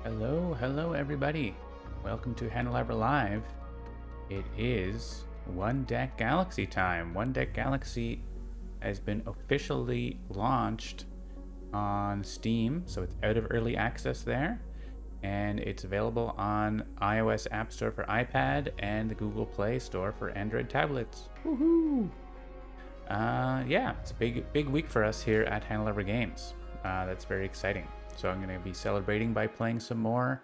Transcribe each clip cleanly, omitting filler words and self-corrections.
Hello everybody. Welcome to Handelabra Live. It is One Deck Galaxy time. One Deck Galaxy has been officially launched on Steam, so it's out of early access there, and it's available on iOS App Store for iPad and the Google Play Store for Android tablets. Woohoo! Yeah, it's a big week for us here at Handelabra Games. That's very exciting. So I'm going to be celebrating by playing some more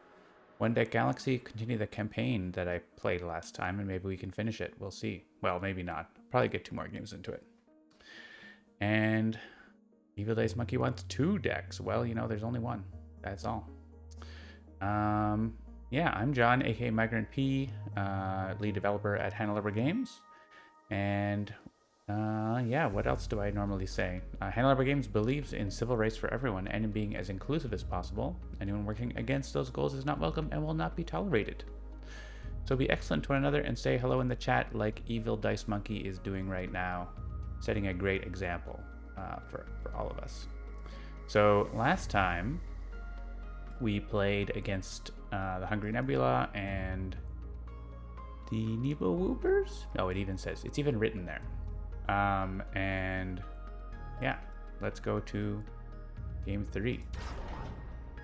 One Deck Galaxy, continue the campaign that I played last time, and maybe we can finish it. We'll see. Well, maybe not. Probably get 2 more games into it. And Evil Dice Monkey wants 2 decks. Well, there's only one. That's all. Yeah, I'm John, aka Migrant P, lead developer at Handelabra Games. And yeah, what else do I normally say? Handelabra Games believes in civil rights for everyone and in being as inclusive as possible. Anyone working against those goals is not welcome and will not be tolerated. So be excellent to one another and say hello in the chat like Evil Dice Monkey is doing right now, setting a great example for all of us. So last time we played against the Hungry Nebula and the Nebo Woopers? No, it even says, it's even written there. And yeah, let's go to game 3.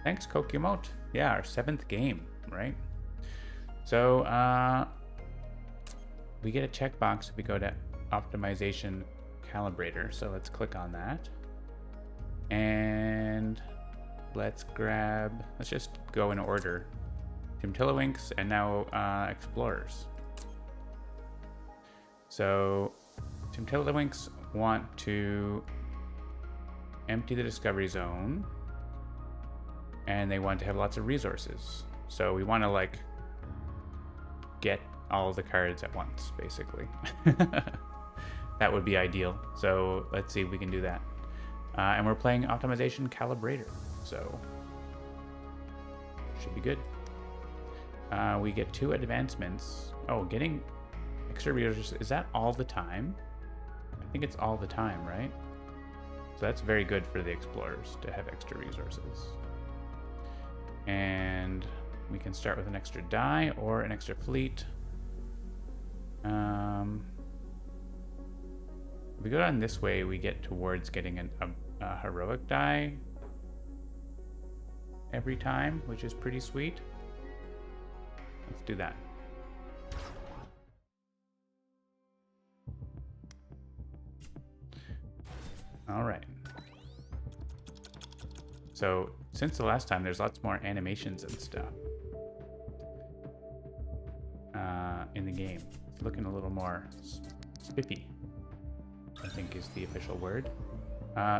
Thanks, Kokyumote. Yeah, our 7th game, right? So we get a checkbox if we go to optimization calibrator. So let's click on that. And let's just go in order. Timtilowinks and now Explorers. So Timtilowinks want to empty the Discovery Zone, and they want to have lots of resources. So we want to get all of the cards at once, basically. That would be ideal. So let's see if we can do that. And we're playing Optimization Calibrator, so should be good. We get 2 advancements. Oh, getting extra resources, is that all the time? I think it's all the time, right? So that's very good for the explorers to have extra resources. And we can start with an extra die or an extra fleet. If we go down this way, we get towards getting a heroic die every time, which is pretty sweet. Let's do that. All right. So since the last time, there's lots more animations and stuff in the game. It's looking a little more spiffy, I think is the official word.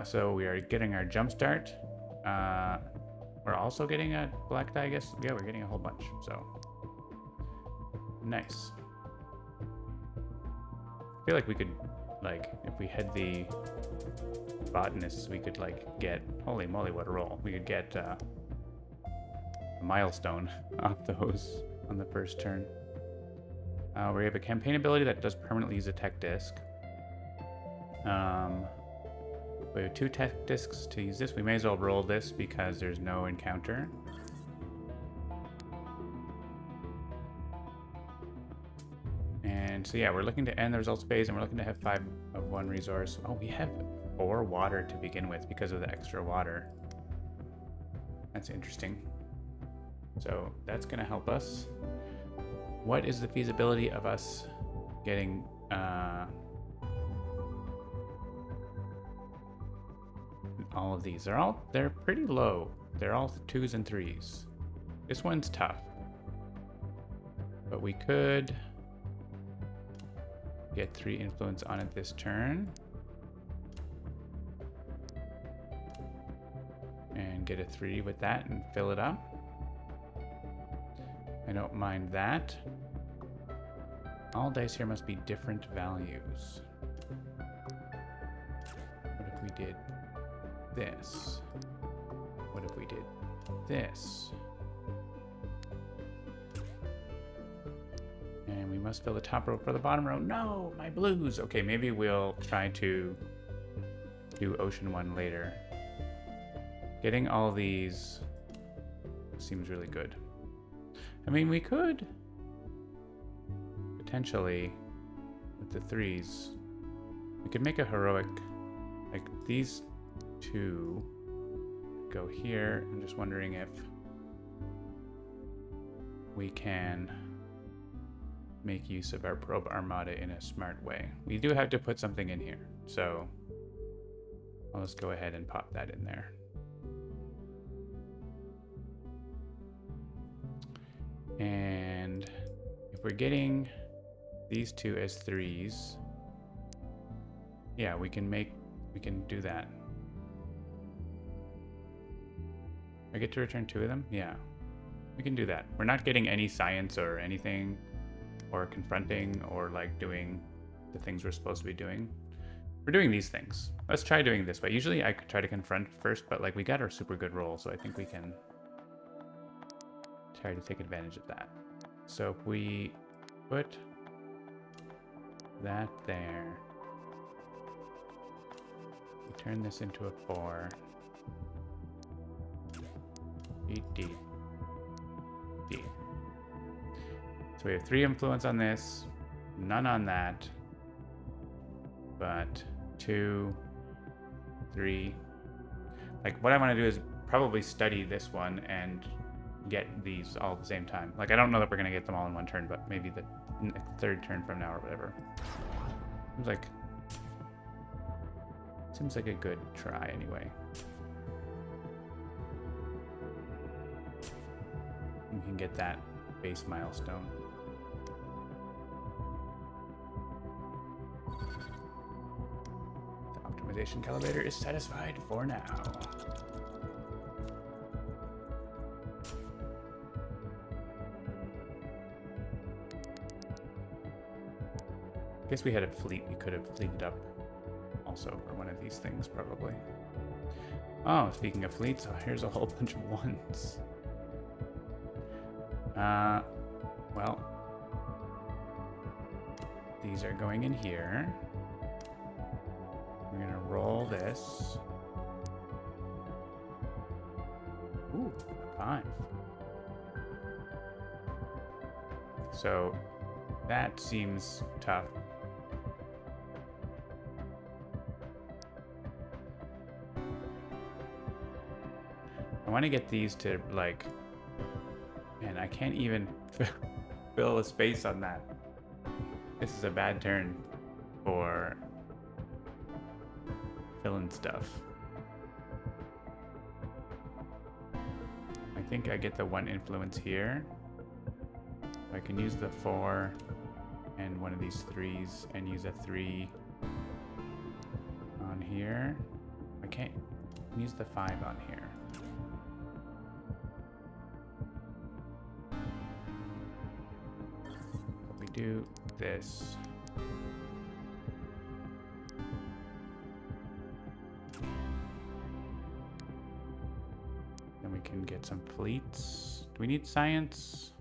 So we are getting our jump start. We're also getting a black die, I guess. Yeah, we're getting a whole bunch. So nice. I feel like we could, if we had the botanists, we could get, holy moly, what a roll. We could get a milestone off those on the first turn. We have a campaign ability that does permanently use a tech disc. We have 2 tech discs to use this. We may as well roll this because there's no encounter. And so yeah, we're looking to end the results phase, and we're looking to have 5 of 1 resource. Oh, we have 4 water to begin with because of the extra water. That's interesting. So that's going to help us. What is the feasibility of us getting all of these? They're pretty low. They're all 2s and 3s. This one's tough, but we could get 3 influence on it this turn. And get a 3 with that and fill it up. I don't mind that. All dice here must be different values. What if we did this? What if we did this? And we must fill the top row for the bottom row. No, my blues. Okay, maybe we'll try to do Ocean 1 later. Getting all these seems really good. I mean, we could potentially, with the 3s, we could make a heroic, like these 2 go here. I'm just wondering if we can make use of our probe armada in a smart way. We do have to put something in here, so I'll just go ahead and pop that in there. And if we're getting these 2 as 3s, yeah, we can do that. I get to return 2 of them? Yeah, we can do that. We're not getting any science or anything, or confronting, or like doing the things we're supposed to be doing. We're doing these things. Let's try doing it this way. Usually I could try to confront first, but like we got our super good roll, so I think we can try to take advantage of that. So if we put that there, we turn this into a 4. D, D, D. So we have 3 influence on this, none on that, but 2, 3. Like what I want to do is probably study this one and get these all at the same time. Like I don't know that we're gonna get them all in one turn, but maybe the 3rd turn from now or whatever. Seems like a good try anyway. We can get that base milestone. The optimization calibrator is satisfied for now. I guess we had a fleet. We could have fleeted up also for one of these things, probably. Oh, speaking of fleets, here's a whole bunch of 1s. Well, these are going in here. We're gonna roll this. Ooh, 5. So that seems tough. I want to get these to like, man, I can't even fill a space on that. This is a bad turn for filling stuff. I think I get the 1 influence here. I can use the 4 and one of these 3s and use a 3 on here. I can't use the 5 on here. Do this. Then we can get some fleets. Do we need science?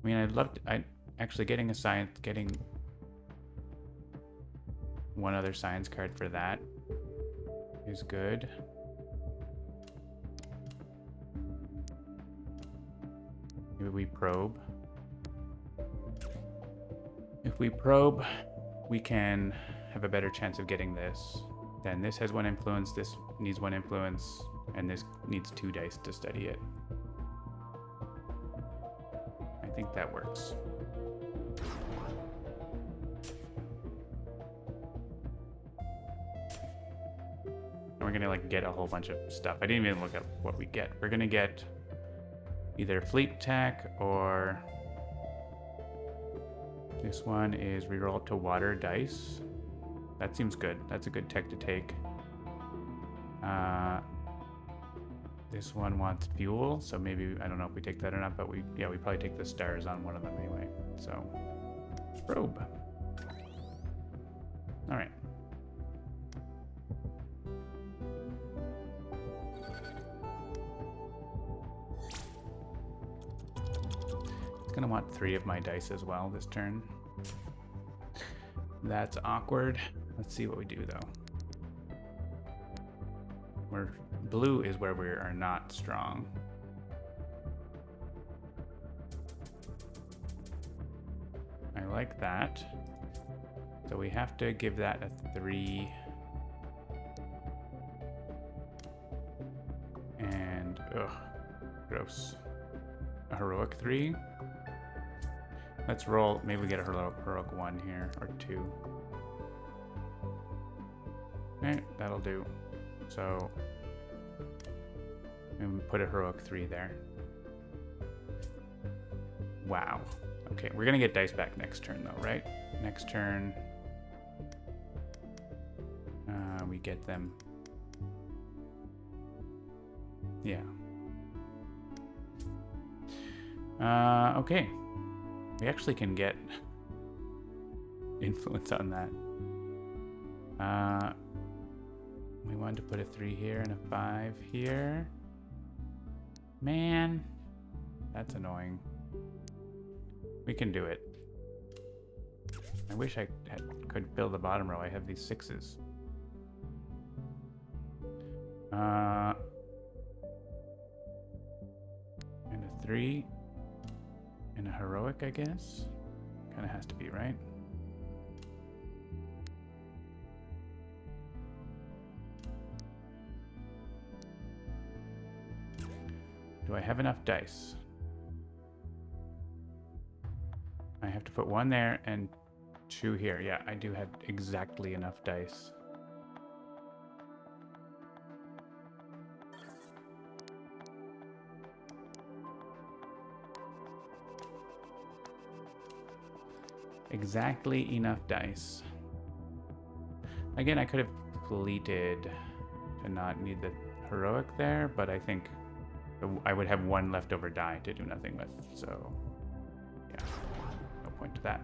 I mean, I actually getting a science, getting one other science card for that is good. Maybe we probe. If we probe, we can have a better chance of getting this. Then this has 1 influence, this needs 1 influence, and this needs 2 dice to study it. I think that works. And we're gonna like get a whole bunch of stuff. I didn't even look at what we get. We're gonna get either fleet attack or this one is reroll up to water dice. That seems good. That's a good tech to take. This one wants fuel, so maybe, I don't know if we take that or not, but we probably take the stars on one of them anyway. So, probe. All right. Gonna want 3 of my dice as well this turn. That's awkward. Let's see what we do though. Blue is where we are not strong. I like that. So we have to give that a 3. And, ugh, gross. A heroic 3. Let's roll, maybe we get a heroic 1 here, or 2. Okay, that'll do. So, and put a heroic 3 there. Wow. Okay, we're gonna get dice back next turn though, right? Next turn, we get them. Yeah. Okay. We actually can get influence on that. We wanted to put a 3 here and a 5 here. Man, that's annoying. We can do it. I wish I could fill the bottom row. I have these 6s. And a 3. And a heroic, I guess. Kind of has to be, right? Do I have enough dice? I have to put 1 there and 2 here. Yeah, I do have exactly enough dice. Exactly enough dice. Again, I could have pleaded to not need the heroic there, but I think I would have 1 leftover die to do nothing with, so yeah, no point to that.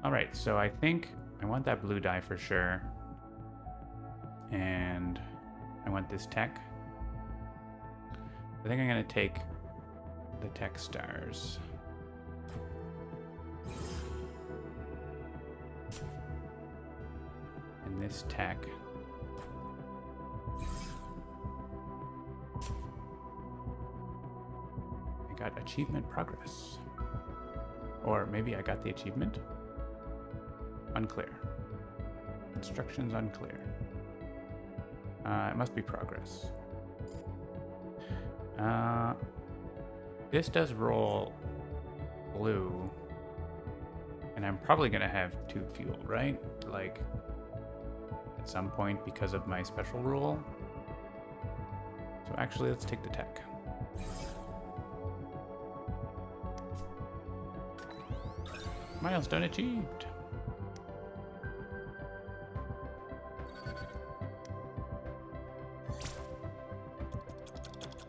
All right, so I think I want that blue die for sure, and I want this tech. I think I'm gonna take the tech stars. And this tech. I got achievement progress. Or maybe I got the achievement? Unclear. Instructions unclear. It must be progress. This does roll blue, and I'm probably gonna have 2 fuel, right? Like, at some point because of my special rule. So actually, let's take the tech. Milestone achieved.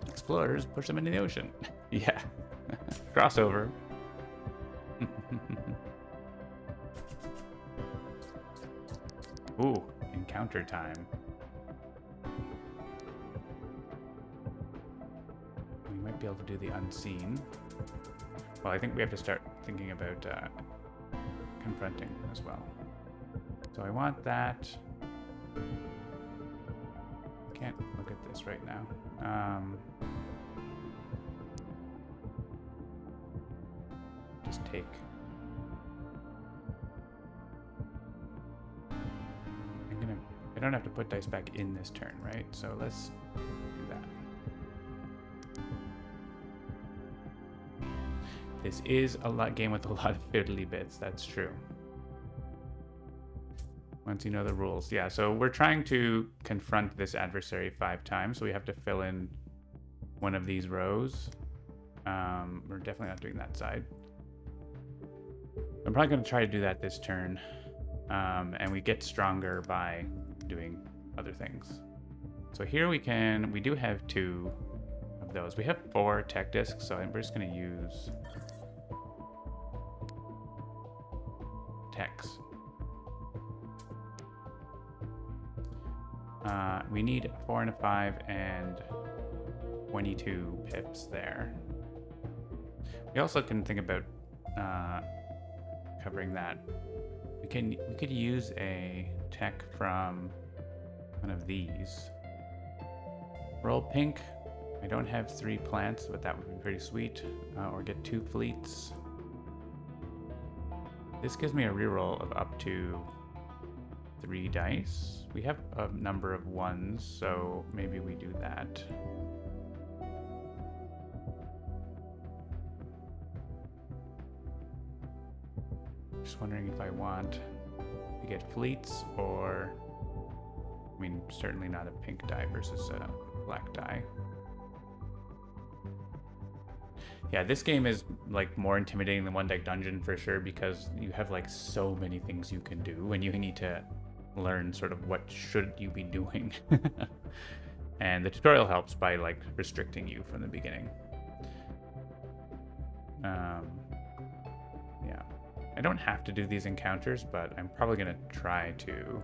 Explorers push them into the ocean. Yeah. Crossover. Ooh, encounter time. We might be able to do the unseen. Well, I think we have to start thinking about confronting as well. So I want that. Can't look at this right now. Just take. I don't have to put dice back in this turn, right? So let's do that. This is a game with a lot of fiddly bits, that's true. Once you know the rules. Yeah, so we're trying to confront this adversary 5 times, so we have to fill in one of these rows. We're definitely not doing that side. I'm probably going to try to do that this turn, and we get stronger by doing other things. So here we do have 2 of those. We have 4 tech discs, so we're just going to use techs. We need 4 and a 5 and 22 pips there. We also can think about covering that. We could use a tech from one of these. Roll pink. I don't have 3 plants, but that would be pretty sweet. Or get 2 fleets. This gives me a reroll of up to 3 dice. We have a number of 1s, so maybe we do that. Just wondering if I want to get fleets or... I mean, certainly not a pink die versus a black die. Yeah, this game is like more intimidating than One Deck Dungeon for sure, because you have like so many things you can do and you need to learn sort of what should you be doing. And the tutorial helps by like restricting you from the beginning. Yeah, I don't have to do these encounters, but I'm probably gonna try to,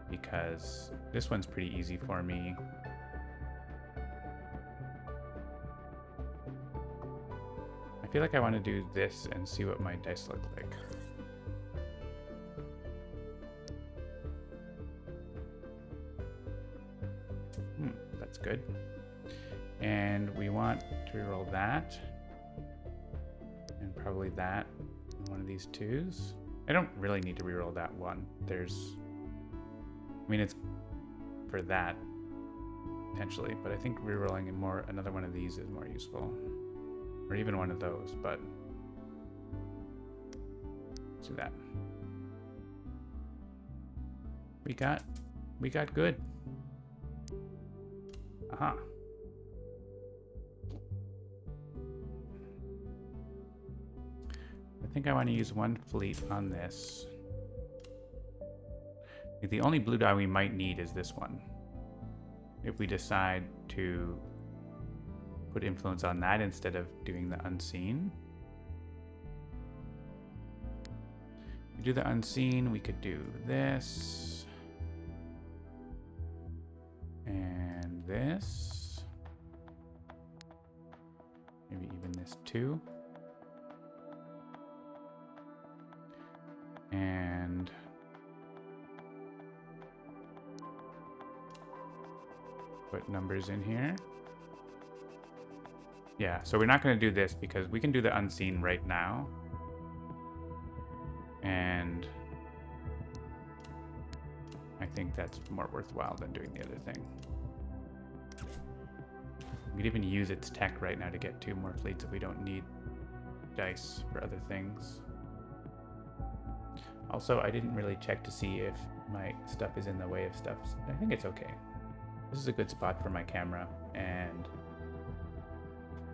because this one's pretty easy for me. I feel like I want to do this and see what my dice look like. That's good. And we want to reroll that. And probably that. One of these 2s. I don't really need to reroll that one. There's... I mean, it's for that, potentially. But I think rerolling another one of these is more useful. Or even one of those, but let's do that. We got good. Aha. I think I want to use 1 fleet on this. The only blue die we might need is this one. If we decide to put influence on that instead of doing the unseen. If we do the unseen, we could do this. And this. Maybe even this too. And put numbers in here. Yeah, so we're not going to do this because we can do the unseen right now. And I think that's more worthwhile than doing the other thing. We could even use its tech right now to get 2 more fleets if we don't need dice for other things. Also, I didn't really check to see if my stuff is in the way of stuff. I think it's okay. This is a good spot for my camera, and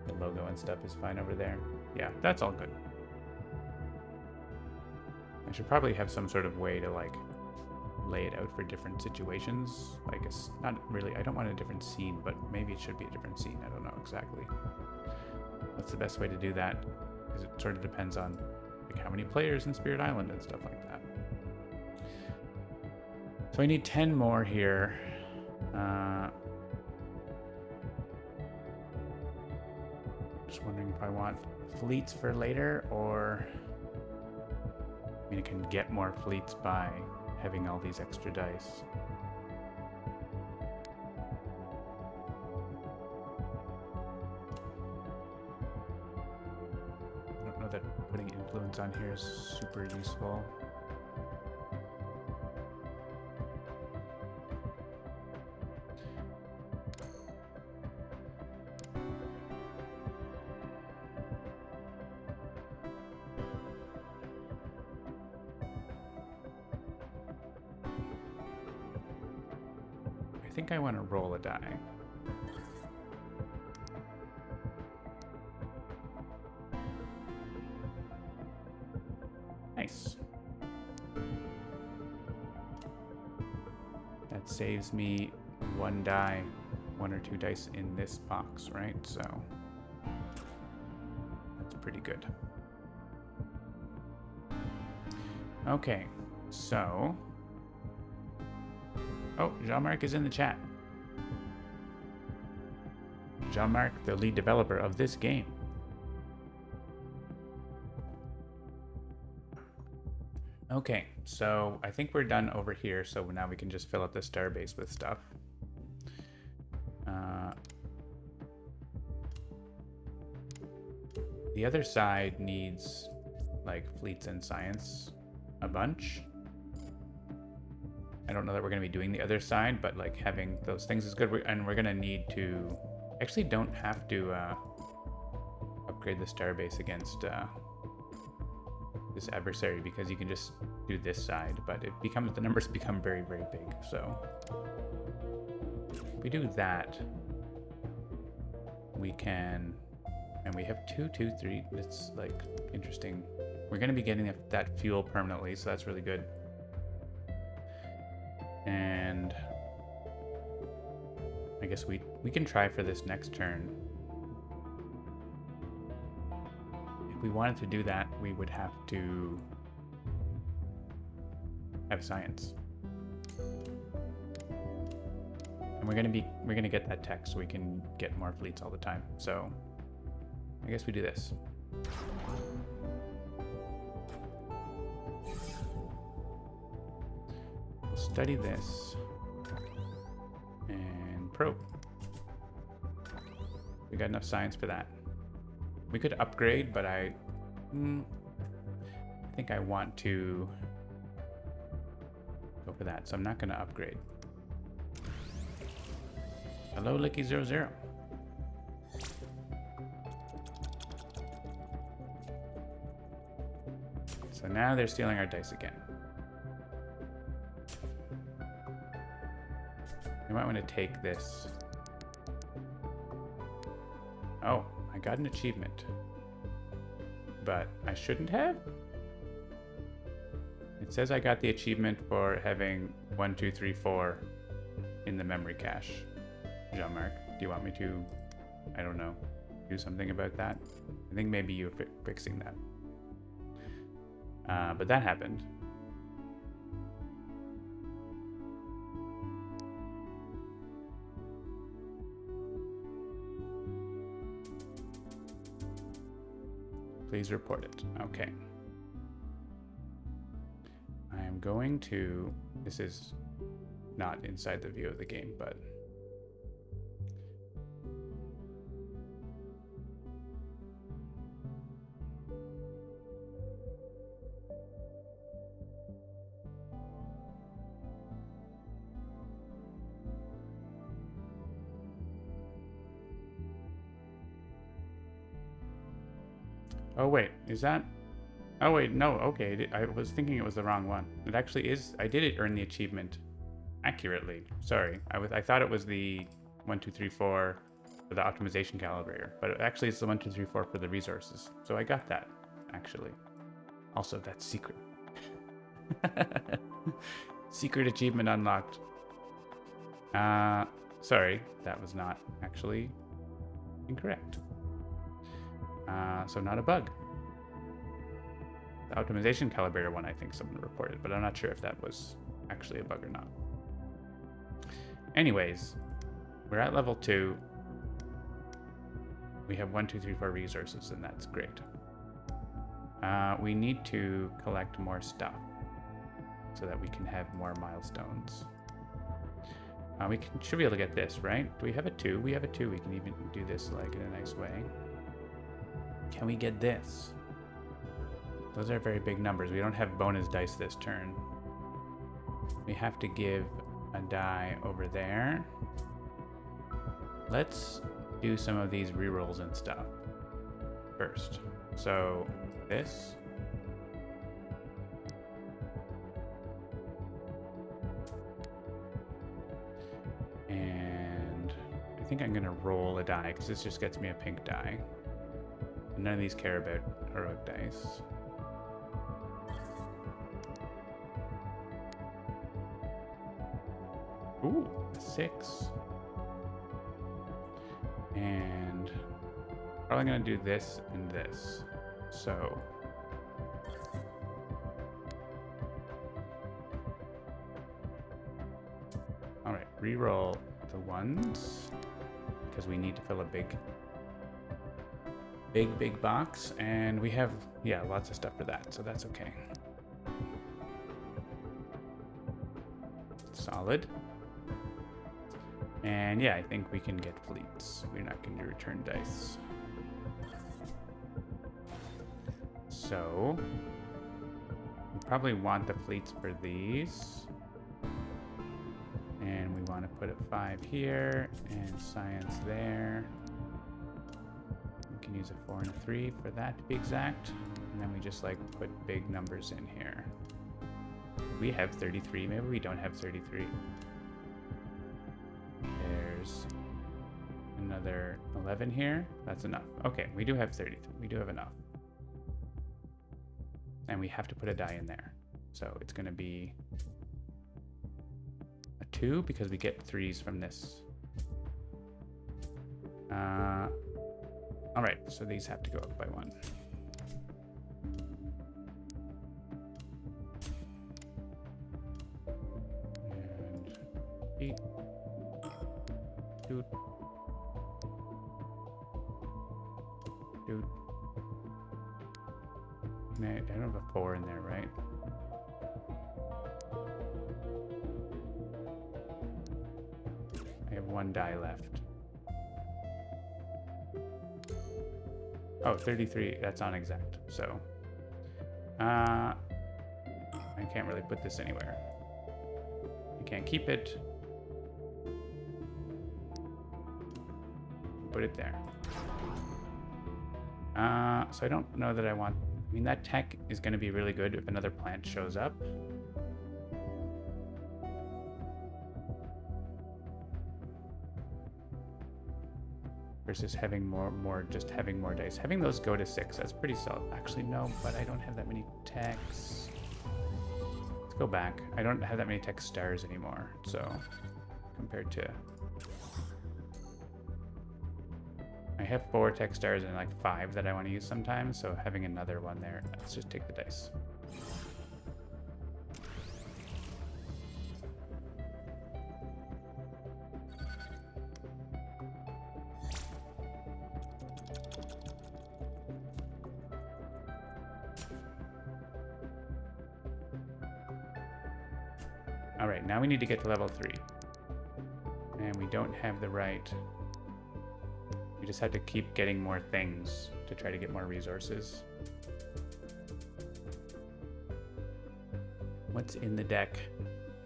the logo and stuff is fine over there. Yeah, that's all good. I should probably have some sort of way to like lay it out for different situations. Like it's not really, I don't want a different scene, but maybe it should be a different scene. I don't know exactly. What's the best way to do that? Because it sort of depends on like how many players in Spirit Island and stuff like that. So I need 10 more here. Just wondering if I want fleets for later, or I mean, I can get more fleets by having all these extra dice. I don't know that putting influence on here is super useful. I think I want to roll a die. Nice. That saves me 1 die, 1 or 2 dice in this box, right? So that's pretty good. Okay, so... Oh, Jean-Marc is in the chat. Jean-Marc, the lead developer of this game. Okay, so I think we're done over here, so now we can just fill up the starbase with stuff. The other side needs like fleets and science a bunch. I don't know that we're going to be doing the other side, but like having those things is good. And we're going to need to... Actually don't have to upgrade the starbase against this adversary, because you can just do this side, but it becomes... the numbers become very, very big. So if we do that, we can... And we have 2, 2, 3. It's like interesting. We're going to be getting that fuel permanently, so that's really good. And I guess we can try for this next turn. If we wanted to do that, we would have to have science. And we're gonna get that tech so we can get more fleets all the time. So I guess we do this. We'll study this and probe. We got enough science for that. We could upgrade, but I think I want to go for that, so I'm not going to upgrade. Hello, Licky00. So now they're stealing our dice again. You might want to take this. Oh, I got an achievement. But I shouldn't have? It says I got the achievement for having 1, 2, 3, 4 in the memory cache. Jean-Marc, do you want me to, I don't know, do something about that? I think maybe you're fixing that. But that happened. Please report it. Okay. I am going to... This is not inside the view of the game, but... Oh wait, is that... Oh wait, no, okay, I was thinking it was the wrong one. It actually is... I did earn the achievement accurately. Sorry, I thought it was the 1, 2, 3, 4 for the optimization calibrator, but it actually it's the 1, 2, 3, 4 for the resources. So I got that, actually. Also, that's secret. Secret achievement unlocked. Sorry, that was not actually incorrect. So not a bug. The optimization calibrator one, I think someone reported, but I'm not sure if that was actually a bug or not. Anyways, we're at level 2. We have 1, 2, 3, 4 resources, and that's great. We need to collect more stuff so that we can have more milestones. Should be able to get this, right? Do we have a 2? We have a 2. We can even do this like in a nice way. Can we get this? Those are very big numbers. We don't have bonus dice this turn. We have to give a die over there. Let's do some of these rerolls and stuff first. So this. And I think I'm gonna roll a die because this just gets me a pink die. None of these care about heroic dice. Ooh, a 6. And probably gonna do this and this. So all right, re-roll the 1s because we need to fill a big box, and we have, yeah, lots of stuff for that, so that's okay. Solid. And yeah, I think we can get fleets. We're not going to return dice. So, we probably want the fleets for these. And we want to put a 5 here, and science there. We can use a 4 and a 3 for that to be exact. And then we just like put big numbers in here. We have 33, maybe we don't have 33. There's another 11 here. That's enough. Okay, we do have 33. We do have enough. And we have to put a die in there. So it's going to be a 2 because we get 3s from this. All right, so these have to go up by 1. And 8. Dude. I don't have a 4 in there, right? I have 1 die left. Oh, 33, that's unexact, so. I can't really put this anywhere. I can't keep it. Put it there. So I don't know that I want... I mean, that tech is going to be really good if another plant shows up. Versus having just having more dice. Having those go to 6, that's pretty solid. Actually, no, but I don't have that many techs. Let's go back. I don't have that many tech stars anymore, so compared to... I have 4 tech stars and like 5 that I want to use sometimes, so having another one there, let's just take the dice. All right, now we need to get to level 3. And we don't have the right... We just have to keep getting more things to try to get more resources. What's in the deck?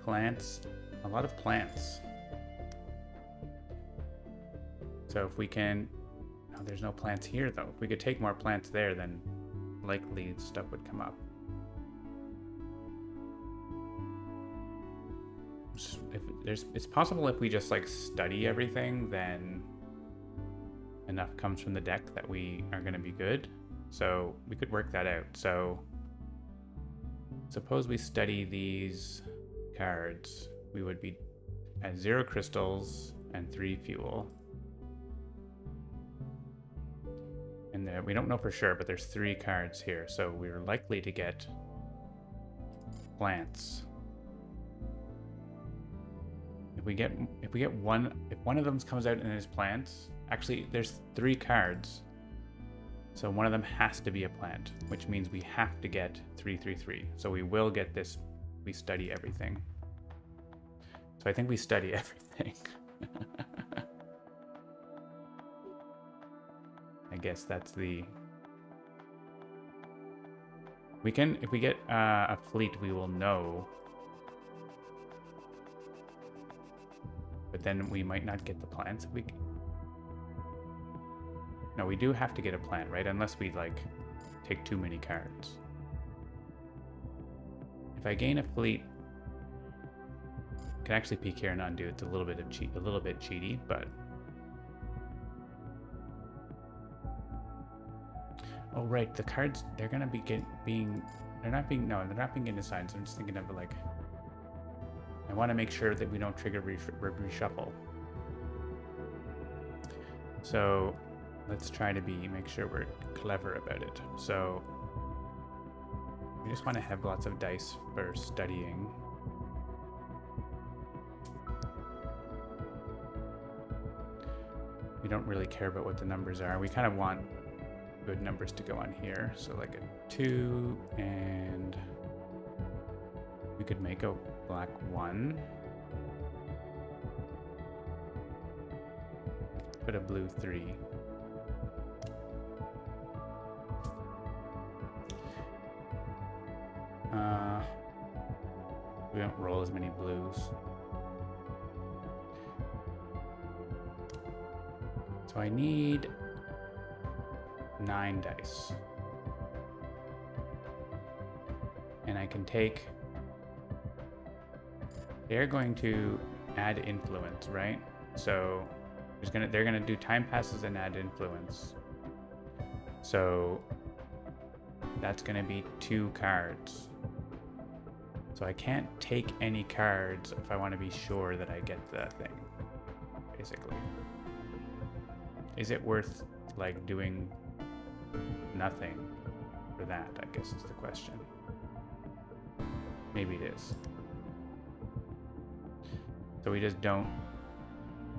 Plants. A lot of plants. So if we can... No, there's no plants here, though. If we could take more plants there, then likely stuff would come up. It's possible if we just like study everything, then enough comes from the deck that we are going to be good. So we could work that out. So suppose we study these cards, we would be at 0 crystals and 3 fuel. And there, we don't know for sure, but there's 3 cards here, so we're likely to get plants. If we get one, if one of them comes out and is plants, actually there's 3 cards, so one of them has to be a plant, which means we have to get 333. So we will get this. We study everything. So I think we study everything. I guess that's the. We can, if we get a fleet, we will know. But then we might not get the plants. No, we do have to get a plant, right? Unless we like take too many cards. If I gain a fleet, I can actually peek here and undo. It's a little bit cheaty, but oh right, the cards they're gonna be they're not being getting assigned. So I'm just thinking of like. I want to make sure that we don't trigger reshuffle. So let's try to make sure we're clever about it. So we just want to have lots of dice for studying. We don't really care about what the numbers are. We kind of want good numbers to go on here. So like a 2, and we could make a black 1. put a blue 3. We don't roll as many blues. So I need 9 dice. And I can take... They're going to add influence, right? So they're gonna do time passes and add influence. So that's gonna be 2 cards. So I can't take any cards if I want to be sure that I get the thing, basically. Is it worth, like, doing nothing for that, I guess is the question. Maybe it is. So we just don't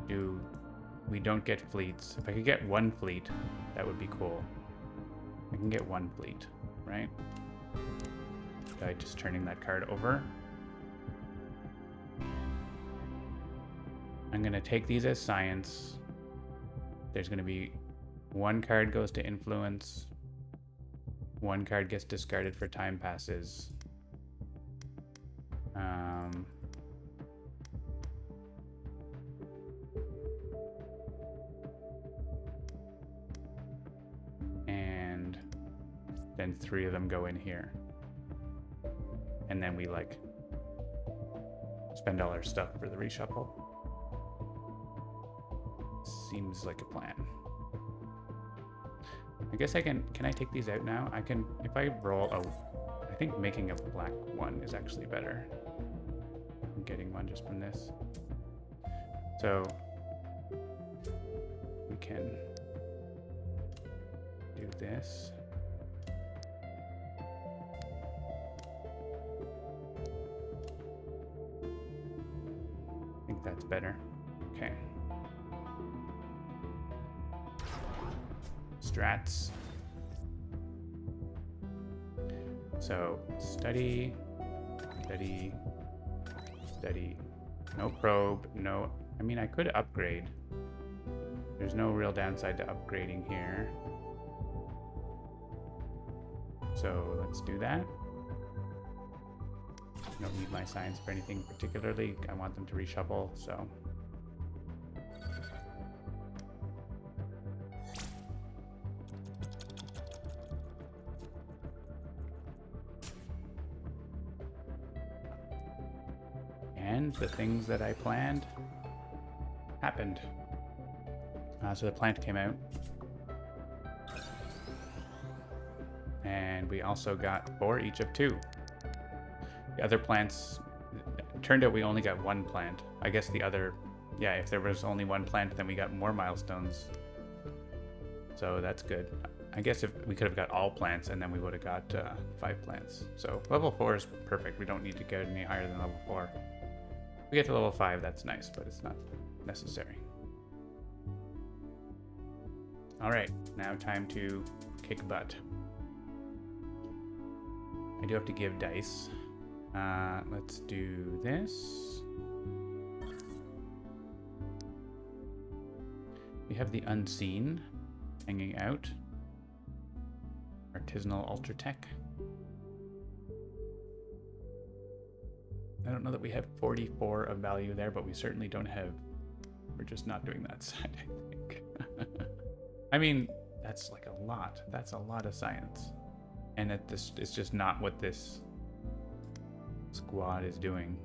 do... We don't get fleets. If I could get 1 fleet, that would be cool. I can get 1 fleet, right? By just turning that card over. I'm going to take these as science. There's going to be 1 card goes to influence. 1 card gets discarded for time passes. And then 3 of them go in here. And then we, like, spend all our stuff for the reshuffle. Seems like a plan. I guess I can I take these out now? I can, if I roll, I think making a black 1 is actually better. I'm getting 1 just from this. So we can do this. I think that's better. Okay. Strats. So study, study, study. No probe, no... I mean, I could upgrade. There's no real downside to upgrading here. So let's do that. I don't need my science for anything particularly. I want them to reshuffle, so... And the things that I planned happened. So the plant came out. And we also got 4 each of 2. The other plants, it turned out we only got 1 plant. I guess the other, yeah, if there was only 1 plant, then we got more milestones. So that's good. I guess if we could have got all plants, and then we would have got 5 plants. So level 4 is perfect. We don't need to get any higher than level 4. If we get to level 5, that's nice, but it's not necessary. All right, now time to kick butt. I do have to give dice. Let's do this. We have the Unseen hanging out. Artisanal Ultratech. I don't know that we have 44 of value there, but we certainly don't have... We're just not doing that side, I think. I mean, that's like a lot. That's a lot of science. And it's just not what this squad is doing.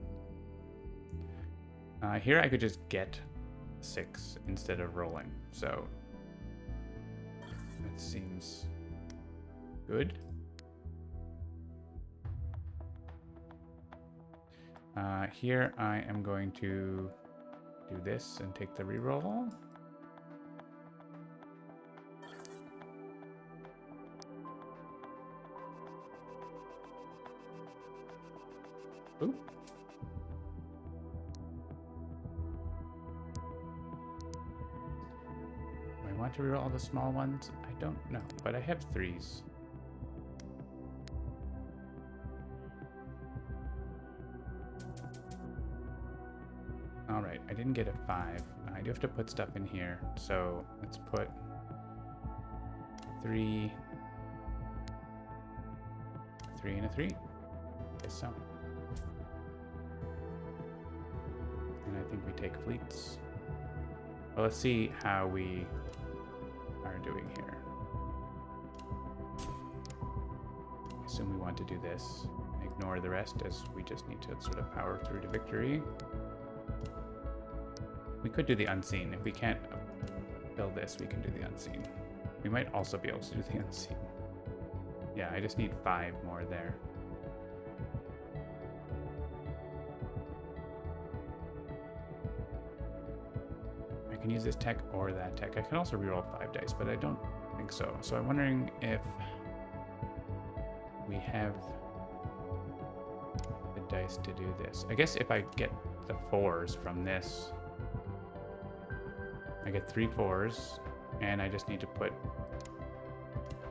Here I could just get 6 instead of rolling, so that seems good. Here I am going to do this and take the reroll. Ooh. Do I want to reroll all the small ones? I don't know, but I have 3s. All right, I didn't get a 5. I do have to put stuff in here. So let's put 3, 3 and a 3. Guess so. And I think we take fleets. Well, let's see how we are doing here. I assume we want to do this. Ignore the rest as we just need to sort of power through to victory. We could do the unseen. If we can't build this, we can do the unseen. We might also be able to do the unseen. Yeah, I just need 5 more there. I can use this tech or that tech. I can also reroll 5 dice, but I don't think so. So I'm wondering if we have the dice to do this. I guess if I get the 4s from this, I get 3 4s, and I just need to put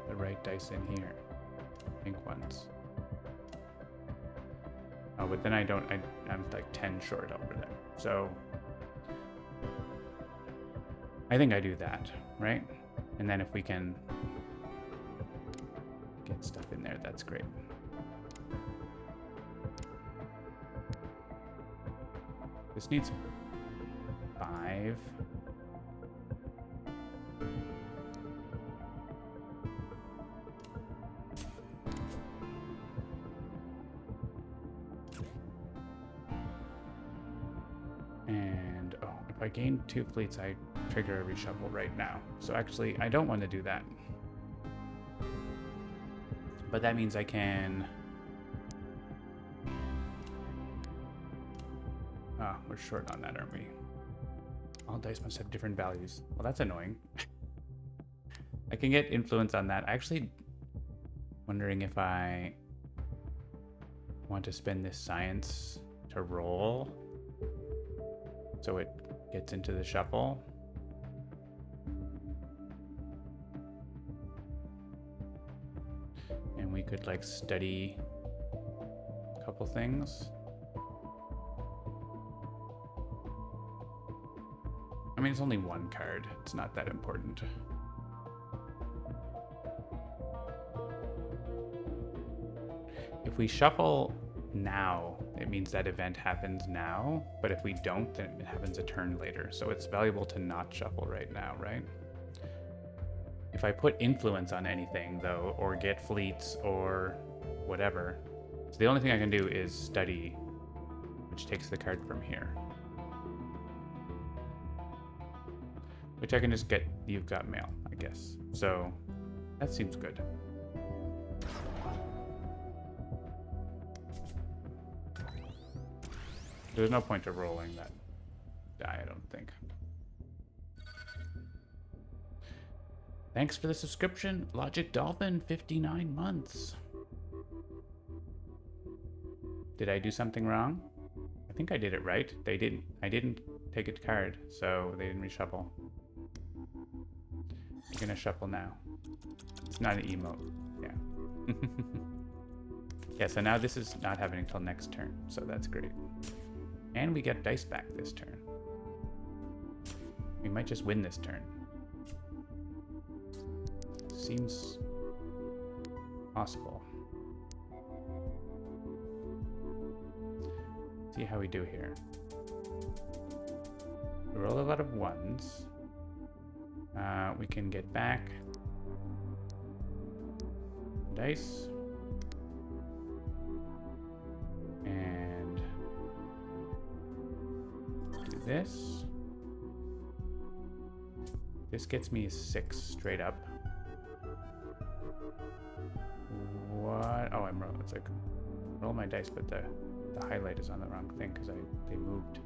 the right dice in here. Pink ones. Oh, but then I don't, I'm like 10 short over there. So I think I do that, right? And then if we can get stuff in there, that's great. This needs 5. And, oh, if I gain 2 fleets, I trigger a reshuffle right now. So actually, I don't want to do that. But that means I can... Ah, we're short on that, aren't we? All dice must have different values. Well, that's annoying. I can get influence on that. Actually, wondering if I want to spend this science to roll so it gets into the shuffle. And we could like study a couple things. I mean, it's only 1 card. It's not that important. If we shuffle now, it means that event happens now, but if we don't, then it happens a turn later. So it's valuable to not shuffle right now, right? If I put influence on anything, though, or get fleets or whatever, so the only thing I can do is study, which takes the card from here. Which I can just get, you've got mail, I guess. So that seems good. There's no point to rolling that die, I don't think. Thanks for the subscription, Logic Dolphin, 59 months. Did I do something wrong? I think I did it right. They didn't. I didn't take a card, so they didn't reshuffle. You're gonna shuffle now. It's not an emote. Yeah. Yeah, so now this is not happening until next turn, so that's great. And we get dice back this turn. We might just win this turn. Seems possible. See how we do here. We roll a lot of 1s. We can get back dice. And do this. This gets me 6 straight up. What? Oh, I'm wrong. It's like roll my dice, but the highlight is on the wrong thing because they moved.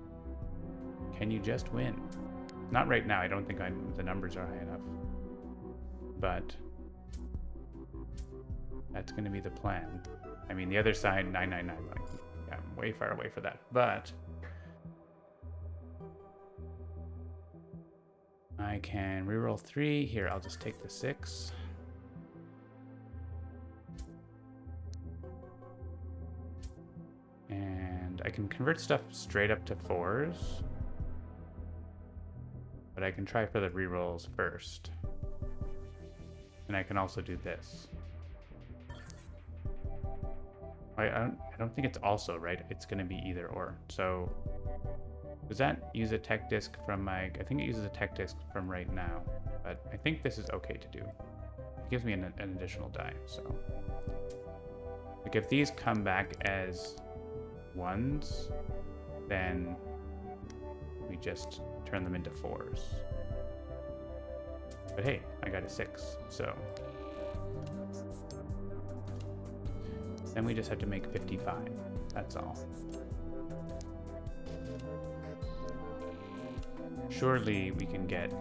Can you just win? Not right now. I don't think the numbers are high enough. But that's going to be the plan. I mean, the other side, 999. Like, yeah, I'm way far away for that. But I can reroll 3. Here, I'll just take the 6. And I can convert stuff straight up to 4s. but I can try for the rerolls first. And I can also do this. I don't think it's also, right? It's going to be either or. So does that use a tech disc from my... I think it uses a tech disc from right now, but I think this is okay to do. It gives me an additional die, so... Like if these come back as ones, then we just turn them into fours. But hey, I got a 6, so... Then we just have to make 55. That's all. Surely we can get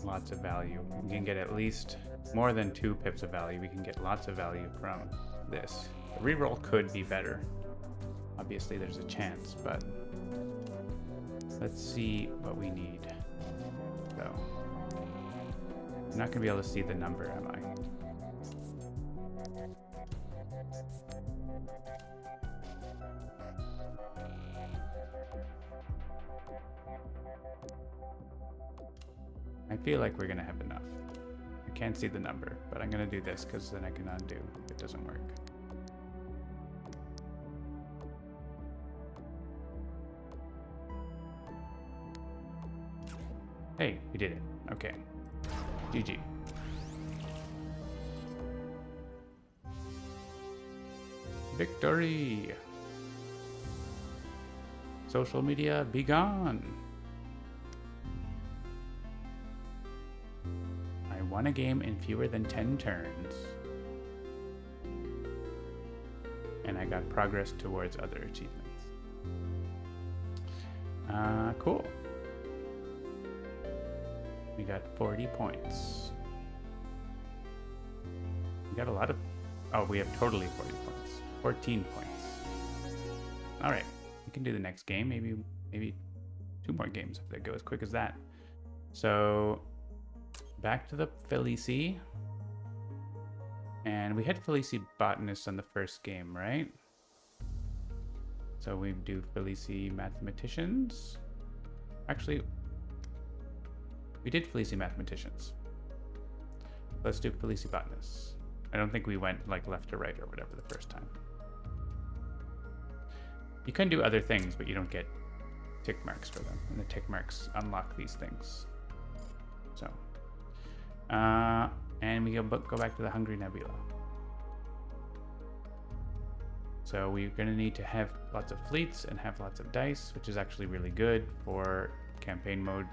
lots of value. We can get at least more than 2 pips of value. We can get lots of value from this. The reroll could be better. Obviously there's a chance, but let's see what we need. So, I'm not gonna be able to see the number, am I? I feel like we're gonna have enough. I can't see the number, but I'm gonna do this because then I can undo if it doesn't work. Hey, we did it. Okay. GG. Victory! Social media, be gone! I won a game in fewer than 10 turns. And I got progress towards other achievements. Cool. We got 40 points. We got a lot of... Oh, we have totally 40 points. 14 points. All right, we can do the next game. Maybe 2 more games if they go as quick as that. So back to the Felici. And we had Felici Botanist on the first game, right? So we do Felici Mathematicians. Actually, we did Felici Mathematicians. Let's do Felici Botanists. I don't think we went like left to right or whatever the first time. You can do other things, but you don't get tick marks for them. And the tick marks unlock these things. So, and we go back to the Hungry Nebula. So we're going to need to have lots of fleets and have lots of dice, which is actually really good for campaign mode.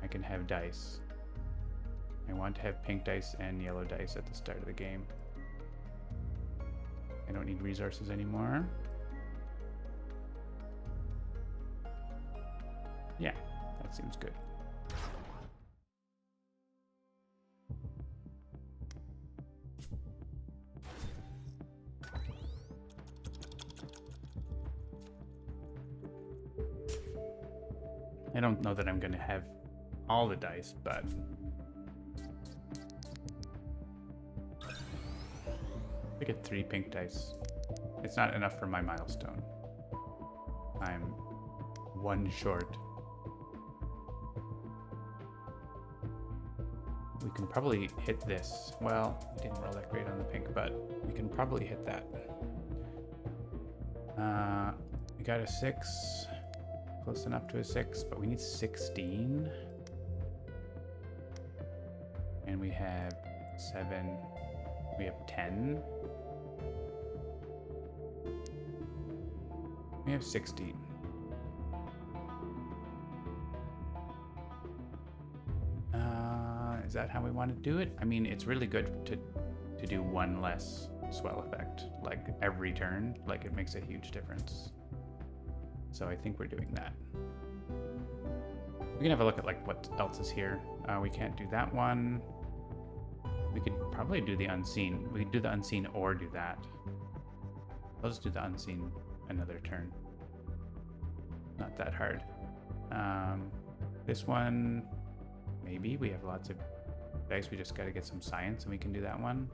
I can have dice. I want to have pink dice and yellow dice at the start of the game. I don't need resources anymore. Yeah, that seems good. I don't know that I'm going to have all the dice, but I get 3 pink dice. It's not enough for my milestone. I'm 1 short. We can probably hit this. Well, we didn't roll that great on the pink, but we can probably hit that. We got a 6. Close enough to a 6, but we need 16. And we have 7. We have 10. We have 16. Is that how we want to do it? I mean, it's really good to do 1 less swell effect, like every turn. Like, it makes a huge difference. So I think we're doing that. We can have a look at like what else is here. We can't do that one. We could probably do the unseen. We could do the unseen or do that. Let's do the unseen another turn. Not that hard. This one, maybe. We have lots of dice. We just got to get some science and we can do that one.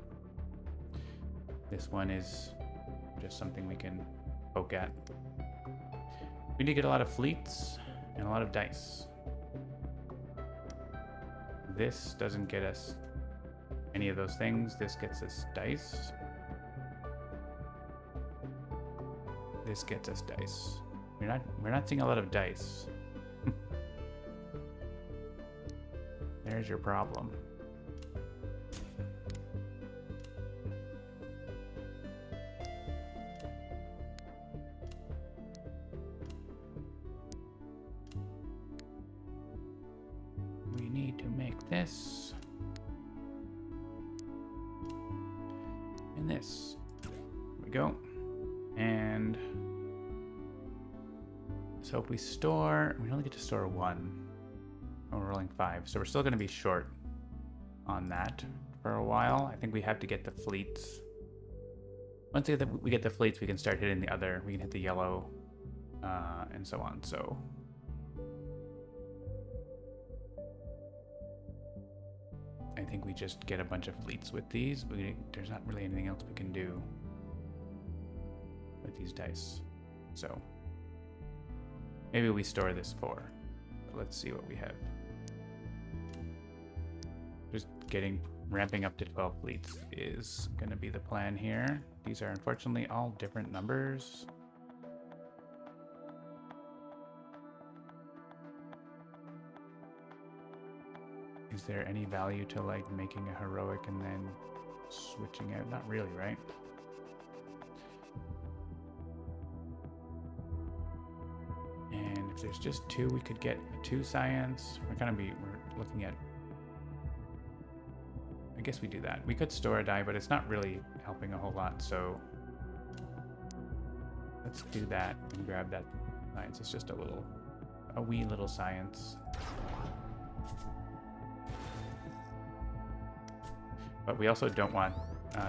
This one is just something we can poke at. We need to get a lot of fleets and a lot of dice. this doesn't get us any of those things. This gets us dice. This gets us dice. We're not seeing a lot of dice. There's your problem. We need to make this. And this. There we go. And so if we store, we only get to store 1. Oh, we're rolling 5, so we're still going to be short on that for a while. I think we have to get the fleets. Once we get the fleets, we can start hitting the other. We can hit the yellow, and so on. So I think we just get a bunch of fleets with these. There's not really anything else we can do with these dice. So maybe we store this 4. Let's see what we have. Just ramping up to 12 fleets is going to be the plan here. These are unfortunately all different numbers. Is there any value to like making a heroic and then switching out? Not really, right? And if there's just 2, we could get 2 science. We're looking at, I guess we do that. We could store a die, but it's not really helping a whole lot, so let's do that and grab that science. It's just a wee little science. But we also don't want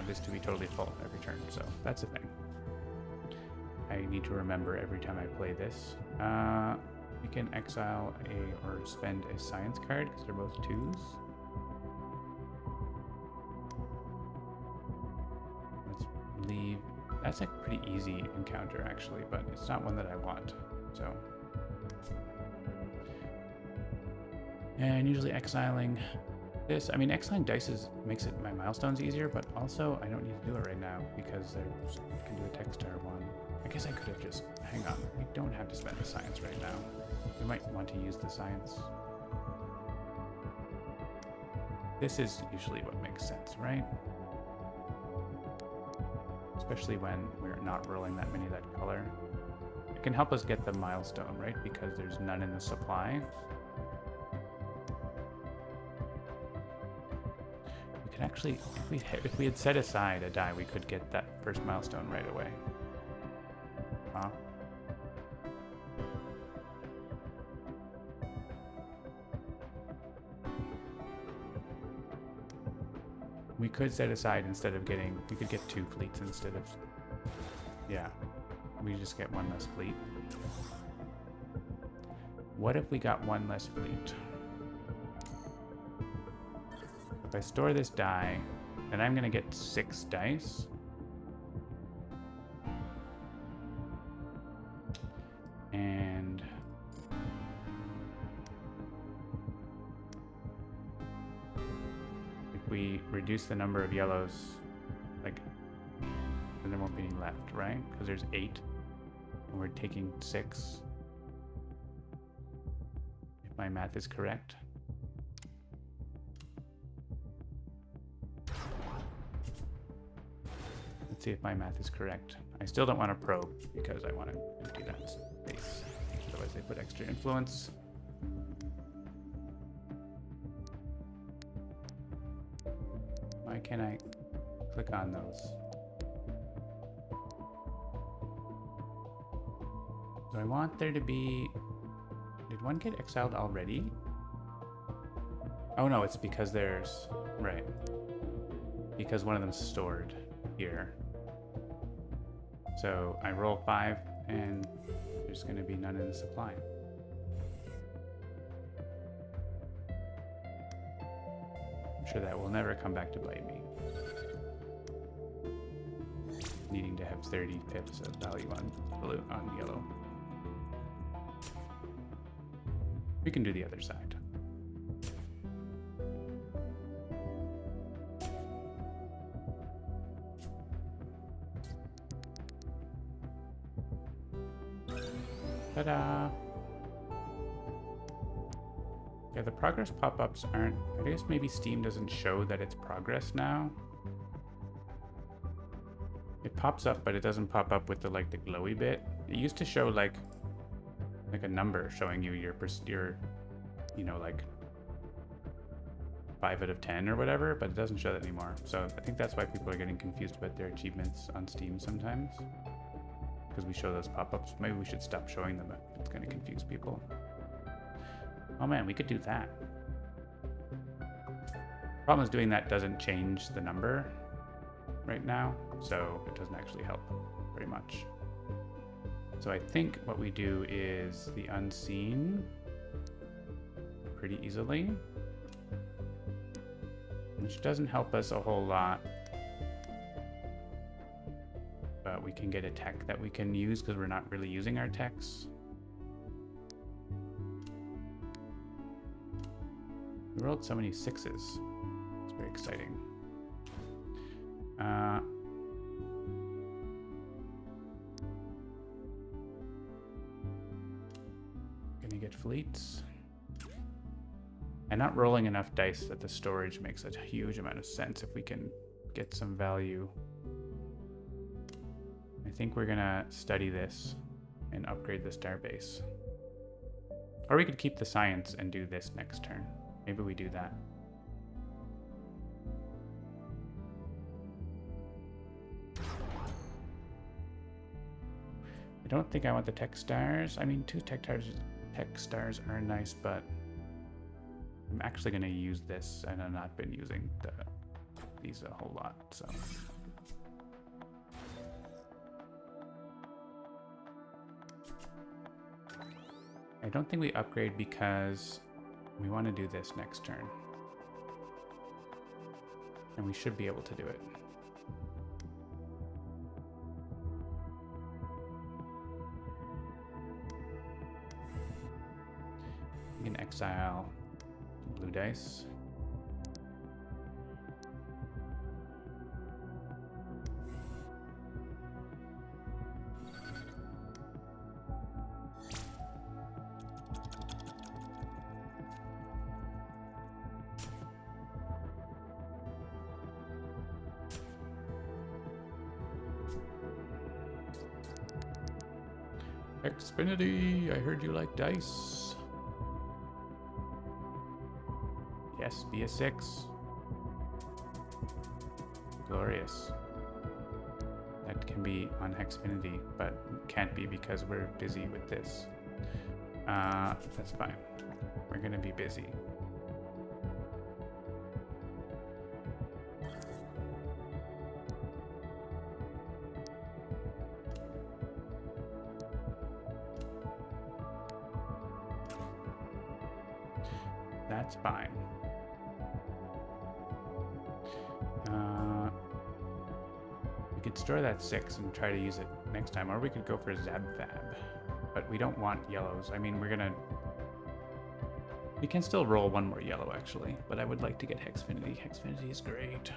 this to be totally full every turn, so that's the thing. I need to remember every time I play this. We can exile or spend a science card because they're both 2s. Let's leave. That's a pretty easy encounter actually, but it's not one that I want. So, and usually exiling this. I mean, exiling dice makes it my milestones easier, but also I don't need to do it right now because I can do a text star 1. I guess I could have just, hang on, we don't have to spend the science right now. We might want to use the science. This is usually what makes sense, right? Especially when we're not rolling that many of that color. It can help us get the milestone, right? Because there's none in the supply. We could actually, if we had set aside a die, we could get that first milestone right away. Huh? We could set aside instead of getting, we could get 2 fleets instead of, yeah, we just get 1 less fleet. What if we got 1 less fleet? If I store this die, then I'm gonna get 6 dice. And if we reduce the number of yellows, like, then there won't be any left, right? Because there's 8, and we're taking 6. If my math is correct. Let's see if my math is correct. I still don't want to probe because I want to empty that space. Otherwise they put extra influence. Why can't I click on those? Do I want there to be... Did one get exiled already? Oh no, it's because there's... Right. Because one of them's stored here. So I roll 5 and there's going to be none in the supply. I'm sure that will never come back to bite me. Needing to have 30 pips of value on blue, on yellow. We can do the other side. Ta-da! Yeah, the progress pop-ups aren't... I guess maybe Steam doesn't show that it's progress now. It pops up, but it doesn't pop up with the like the glowy bit. It used to show like a number showing you your you know, like 5 out of 10 or whatever, but it doesn't show that anymore. So I think that's why people are getting confused about their achievements on Steam sometimes, because we show those pop-ups. Maybe we should stop showing them if it's going to confuse people. Oh man, we could do that. Problem is doing that doesn't change the number right now, so it doesn't actually help very much. So I think what we do is the unseen pretty easily, which doesn't help us a whole lot, but we can get a tech that we can use because we're not really using our techs. We rolled so many 6s. It's very exciting. Gonna get fleets. And not rolling enough dice that the storage makes a huge amount of sense if we can get some value. I think we're gonna study this and upgrade the starbase. Or we could keep the science and do this next turn. Maybe we do that. I don't think I want the tech stars. I mean, 2 tech stars are nice, but I'm actually going to use this, and I've not been using these a whole lot, so. I don't think we upgrade because we want to do this next turn. And we should be able to do it. We can exile blue dice. Xfinity, I heard you like dice. Yes, be a 6. Glorious. That can be on Hexfinity, but can't be because we're busy with this. That's fine. We're gonna be busy. That's fine. We could store that 6 and try to use it next time, or we could go for Zabfab. But we don't want yellows. I mean, we can still roll 1 more yellow, actually, but I would like to get Hexfinity. Hexfinity is great.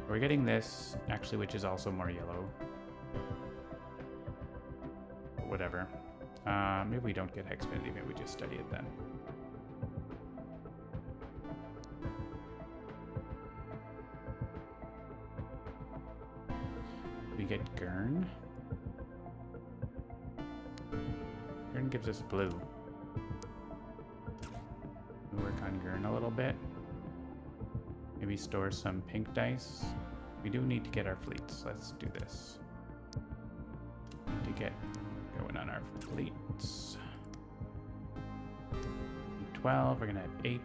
We're getting this, actually, which is also more yellow. But whatever. Maybe we don't get Hexfinity, maybe we just study it then. We get Gurn. Gurn gives us blue. We'll work on Gurn a little bit. Maybe store some pink dice. We do need to get our fleets. Let's do this. Need to get going on our fleets. 12, we're gonna have 8.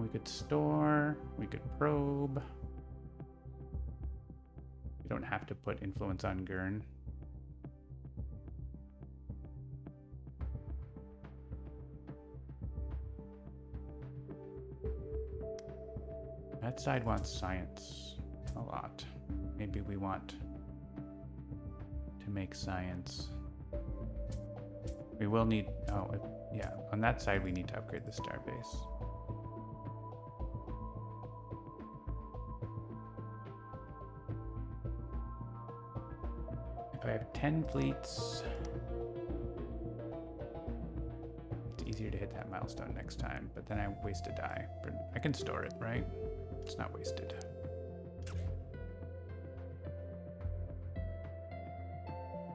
We could store, we could probe. We don't have to put influence on Gurn. That side wants science a lot. Maybe we want to make science. We will need, yeah, on that side we need to upgrade the starbase. I have 10 fleets. It's easier to hit that milestone next time, but then I waste a die. But I can store it, right? It's not wasted.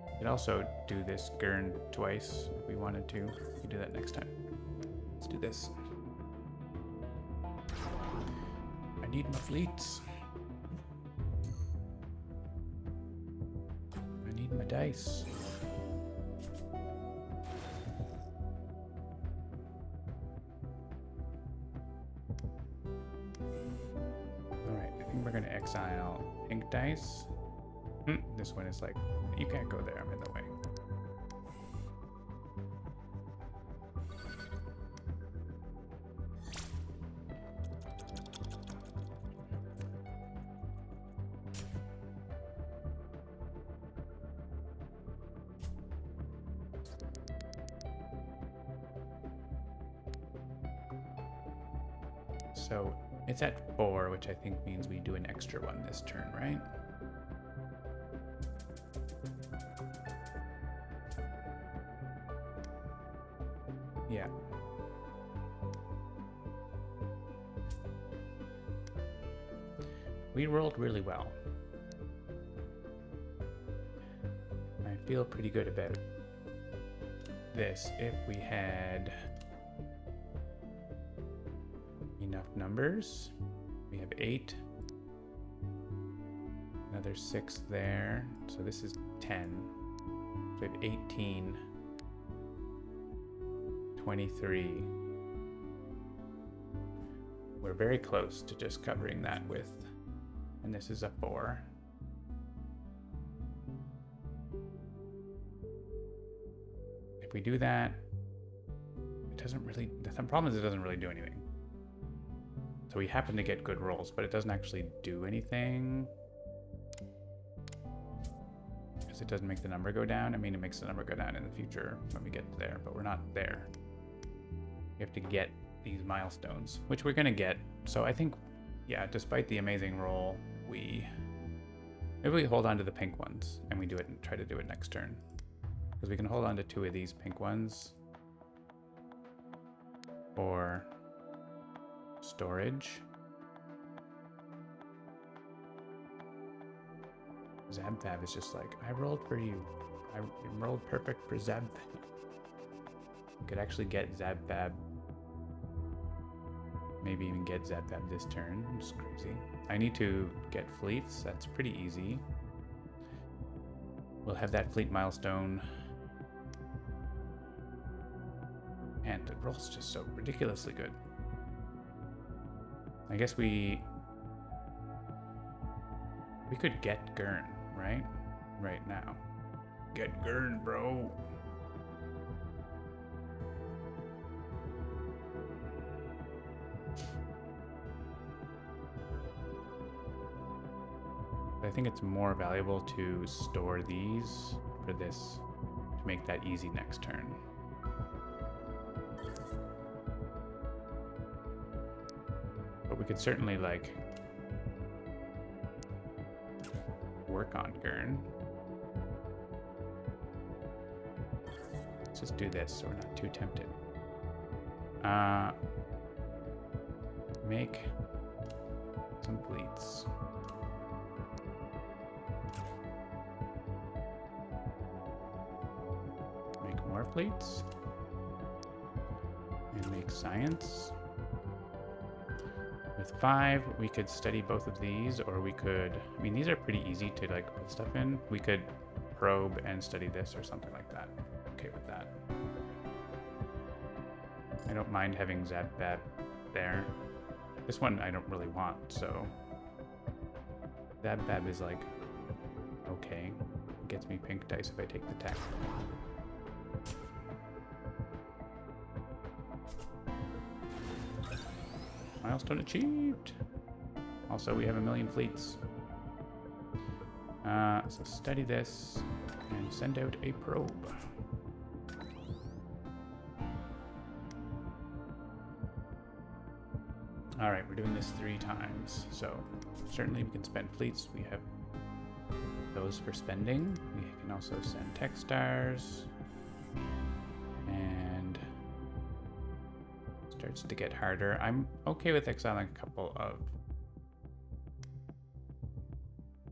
We could also do this Gurn twice if we wanted to. We can do that next time. Let's do this. I need my fleets. I need my dice. Alright, I think we're gonna exile pink dice. This one is like, you can't go there, I'm in the way. So it's at 4, which I think means we do an extra one this turn, right? Yeah. We rolled really well. I feel pretty good about this. If we had enough numbers, we have 8. Another 6 there. So this is 10. So we have 18. 23. We're very close to just covering that with, and this is a 4. If we do that, it doesn't really, the problem is it doesn't really do anything. So we happen to get good rolls, but it doesn't actually do anything. Because it doesn't make the number go down. I mean, it makes the number go down in the future when we get there, but we're not there. We have to get these milestones, which we're gonna get. So I think, yeah, despite the amazing roll, maybe we hold on to the pink ones and we do it and try to do it next turn. Because we can hold on to 2 of these pink ones for storage. Zabfab is just like, I rolled for you. I rolled perfect for Zabfab. We could actually get Zabfab. Maybe even get Zabfab this turn. It's crazy. I need to get fleets. That's pretty easy. We'll have that fleet milestone. And it rolls just so ridiculously good. I guess we could get Gurn, right? Right now. Get Gurn, bro. I think it's more valuable to store these for this to make that easy next turn. But we could certainly like work on Gurn. Let's just do this so we're not too tempted. Make some fleets. Make more fleets. And make science. With 5, we could study both of these, or we could, I mean, these are pretty easy to like put stuff in. We could probe and study this or something like that. Okay with that. I don't mind having Zabfab there. This one I don't really want, so Zabfab is like, okay. It gets me pink dice if I take the tech. Milestone achieved. Also, we have 1,000,000 fleets. So study this and send out a probe. All right, we're doing this 3 times. So certainly we can spend fleets. We have those for spending. We can also send tech stars. And starts to get harder. I'm okay with exiling a couple of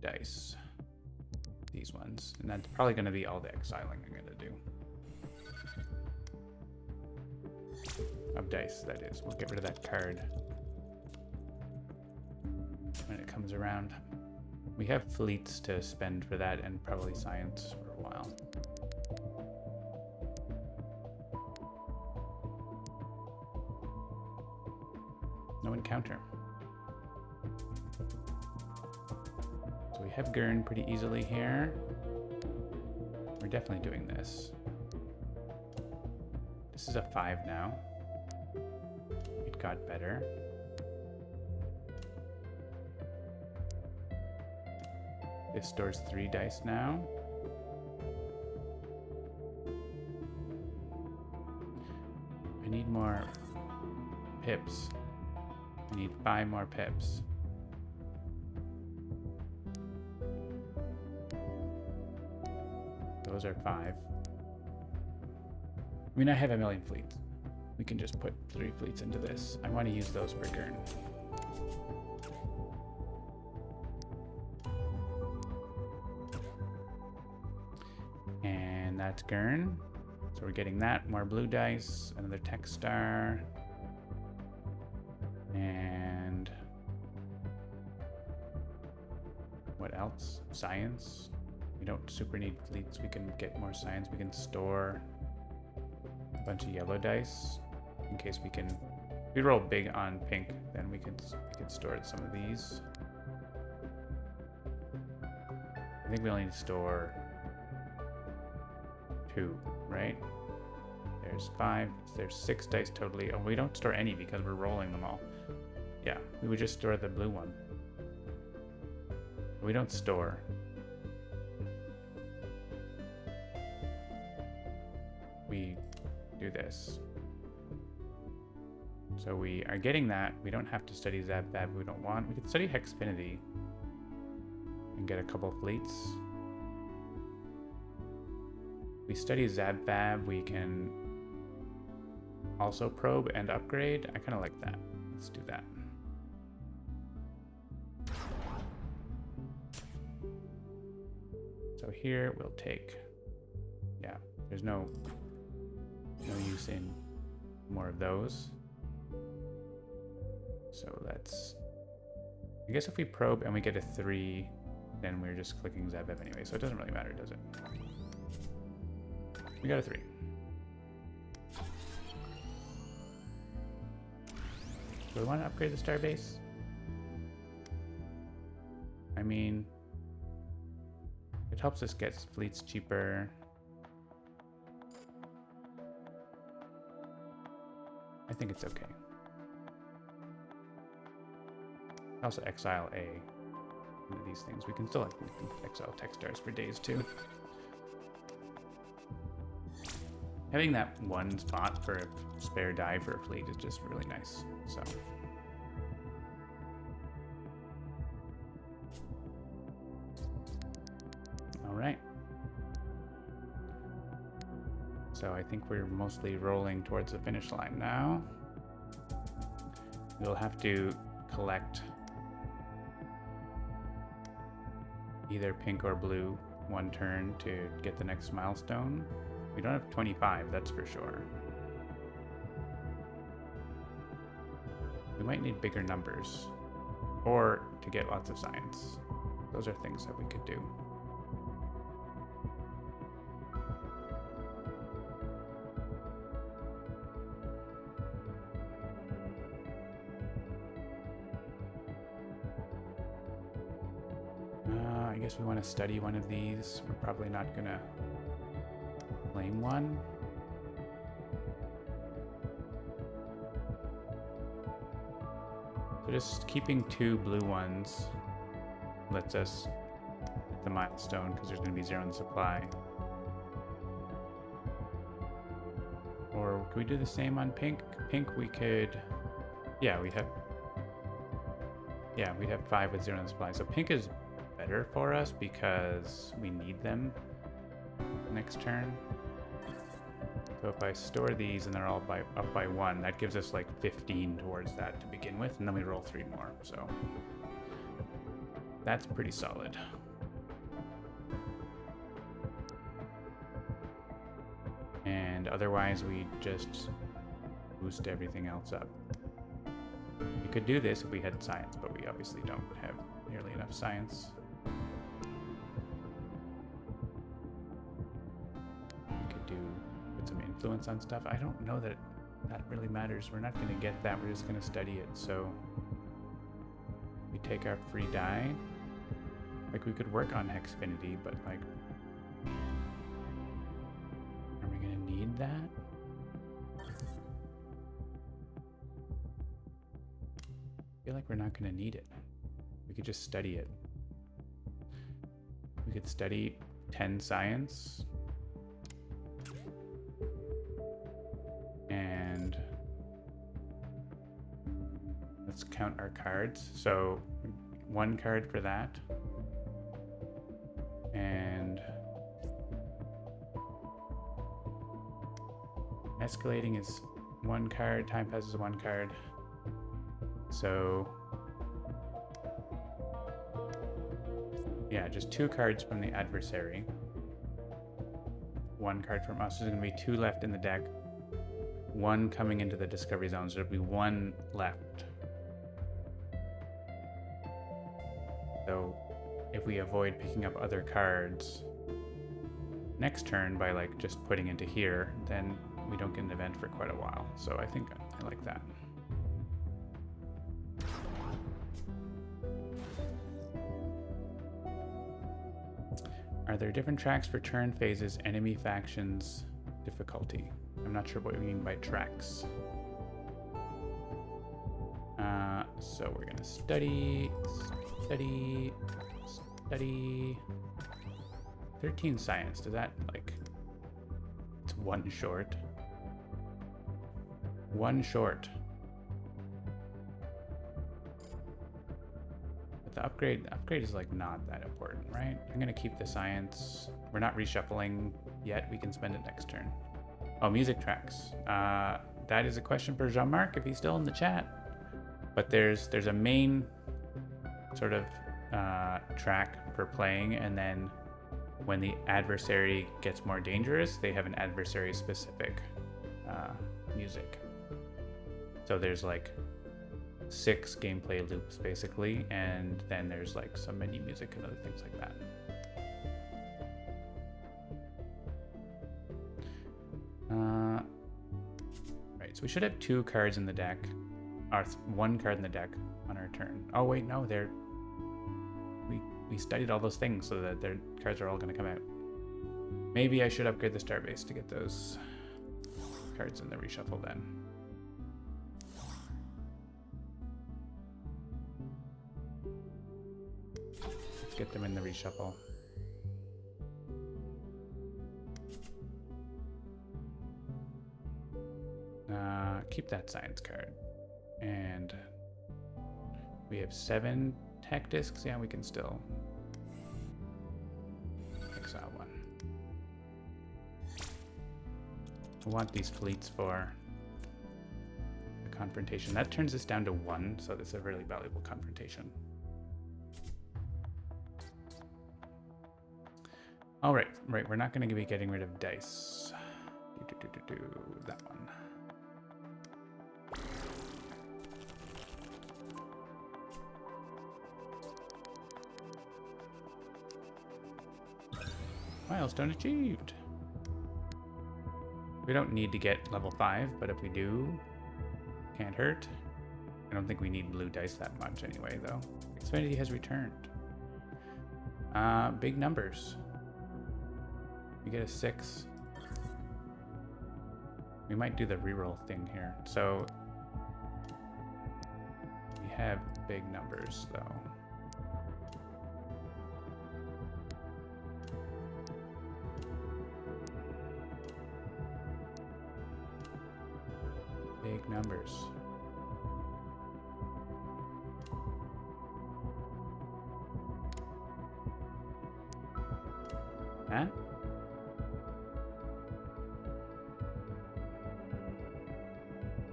dice. These ones. And that's probably going to be all the exiling I'm going to do. Of dice, that is. We'll get rid of that card when it comes around. We have fleets to spend for that and probably science for a while. No encounter. So we have Gurn pretty easily here. We're definitely doing this. This is a 5 now. It got better. This stores 3 dice now. I need more pips. I need 5 more pips. Those are 5. I mean, I have a million fleets. We can just put 3 fleets into this. I want to use those for Gurn. And that's Gurn. So we're getting that. More blue dice. Another tech star. And what else? Science. We don't super need fleets. We can get more science. We can store a bunch of yellow dice in case we can. If we roll big on pink, then we could store some of these. I think we only need to store 2, right? There's 5. There's 6 dice totally. Oh, we don't store any because we're rolling them all. Yeah, we would just store the blue one. We don't store. We do this. So we are getting that. We don't have to study Zab-Bab we don't want. We could study Hexfinity and get a couple fleets. We study Zab-Bab, we can also probe and upgrade. I kind of like that. Let's do that. So here we'll take, yeah, there's no use in more of those. So let's, I guess if we probe and we get a 3, then we're just clicking Zab-Bab anyway, so it doesn't really matter, does it? We got a 3. Do we want to upgrade the starbase? I mean, it helps us get fleets cheaper. I think it's okay. Also exile one of these things. We can still exile tech stars for days too. Having that one spot for a spare die for a fleet is just really nice. So. All right. So I think we're mostly rolling towards the finish line now. We'll have to collect either pink or blue one turn to get the next milestone. We don't have 25, that's for sure. We might need bigger numbers or to get lots of science. Those are things that we could do. I guess we want to study one of these. We're probably not gonna claim one. So just keeping 2 blue ones lets us hit the milestone because there's going to be 0 in the supply. Or could we do the same on pink? Pink we could, yeah, we'd have 5 with 0 in the supply. So pink is better for us because we need them next turn. So if I store these and they're all up by 1, that gives us like 15 towards that to begin with, and then we roll 3 more. So that's pretty solid. And otherwise we just boost everything else up. We could do this if we had science, but we obviously don't have nearly enough science. We could put some influence on stuff. I don't know that that really matters. We're not going to get that. We're just going to study it. So we take our free die. Like, we could work on Hexfinity, but like, are we going to need that? I feel like we're not going to need it. We could just study it. We could study 10 science. And let's count our cards. So 1 card for that. And escalating is 1 card, time passes 1 card. So yeah, just 2 cards from the adversary. 1 card from us. There's going to be 2 left in the deck. 1 coming into the discovery zone, so there'll be 1 left. So if we avoid picking up other cards next turn by like just putting into here, then we don't get an event for quite a while. So I think I like that. Are there different tracks for turn phases, enemy factions, difficulty? I'm not sure what we mean by tracks. So we're gonna study. 13 science, does that like, it's 1 short. 1 short. But the upgrade is like not that important, right? I'm gonna keep the science. We're not reshuffling yet, we can spend it next turn. Oh, music tracks. That is a question for Jean-Marc if he's still in the chat. But there's a main sort of track for playing, and then when the adversary gets more dangerous, they have an adversary specific music. So there's like 6 gameplay loops basically, and then there's like some menu music and other things like that. Right, so we should have 2 cards in the deck, or 1 card in the deck on our turn. Oh wait, no, we studied all those things so that their cards are all going to come out. Maybe I should upgrade the starbase to get those cards in the reshuffle then. Let's get them in the reshuffle. Keep that science card. And we have 7 tech discs. Yeah, we can still exile 1. We want these fleets for the confrontation. That turns this down to 1, so that's a really valuable confrontation. All right, we're not going to be getting rid of dice. That one. Milestone achieved. We don't need to get level 5, but if we do, can't hurt. I don't think we need blue dice that much anyway, though. Xfinity has returned. Big numbers. We get a 6. We might do the reroll thing here. So we have big numbers, though. Big numbers. that.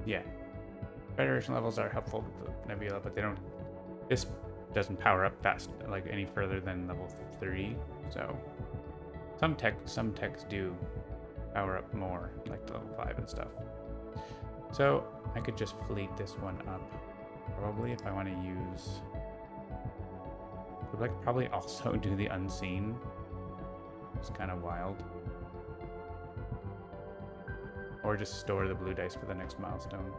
Yeah. Federation levels are helpful with the Nebula, but they don't... This doesn't power up fast, like, any further than level 3, so... Some techs do power up more, like level 5 and stuff. So, I could just fleet this one up, probably, if I want to use... I would probably also do the Unseen. It's kind of wild. Or just store the blue dice for the next milestone.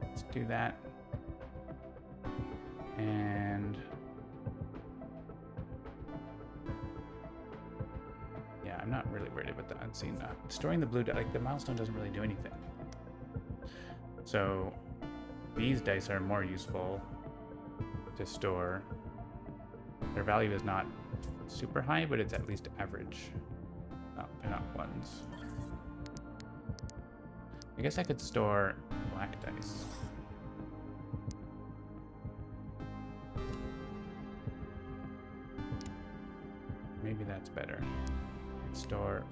Let's do that. And... yeah, I'm not really worried about the Unseen. Storing the blue dice, like, the milestone doesn't really do anything. So these dice are more useful to store. Their value is not super high, but it's at least average. Oh, they're not ones. I guess I could store black dice. Maybe that's better. Store...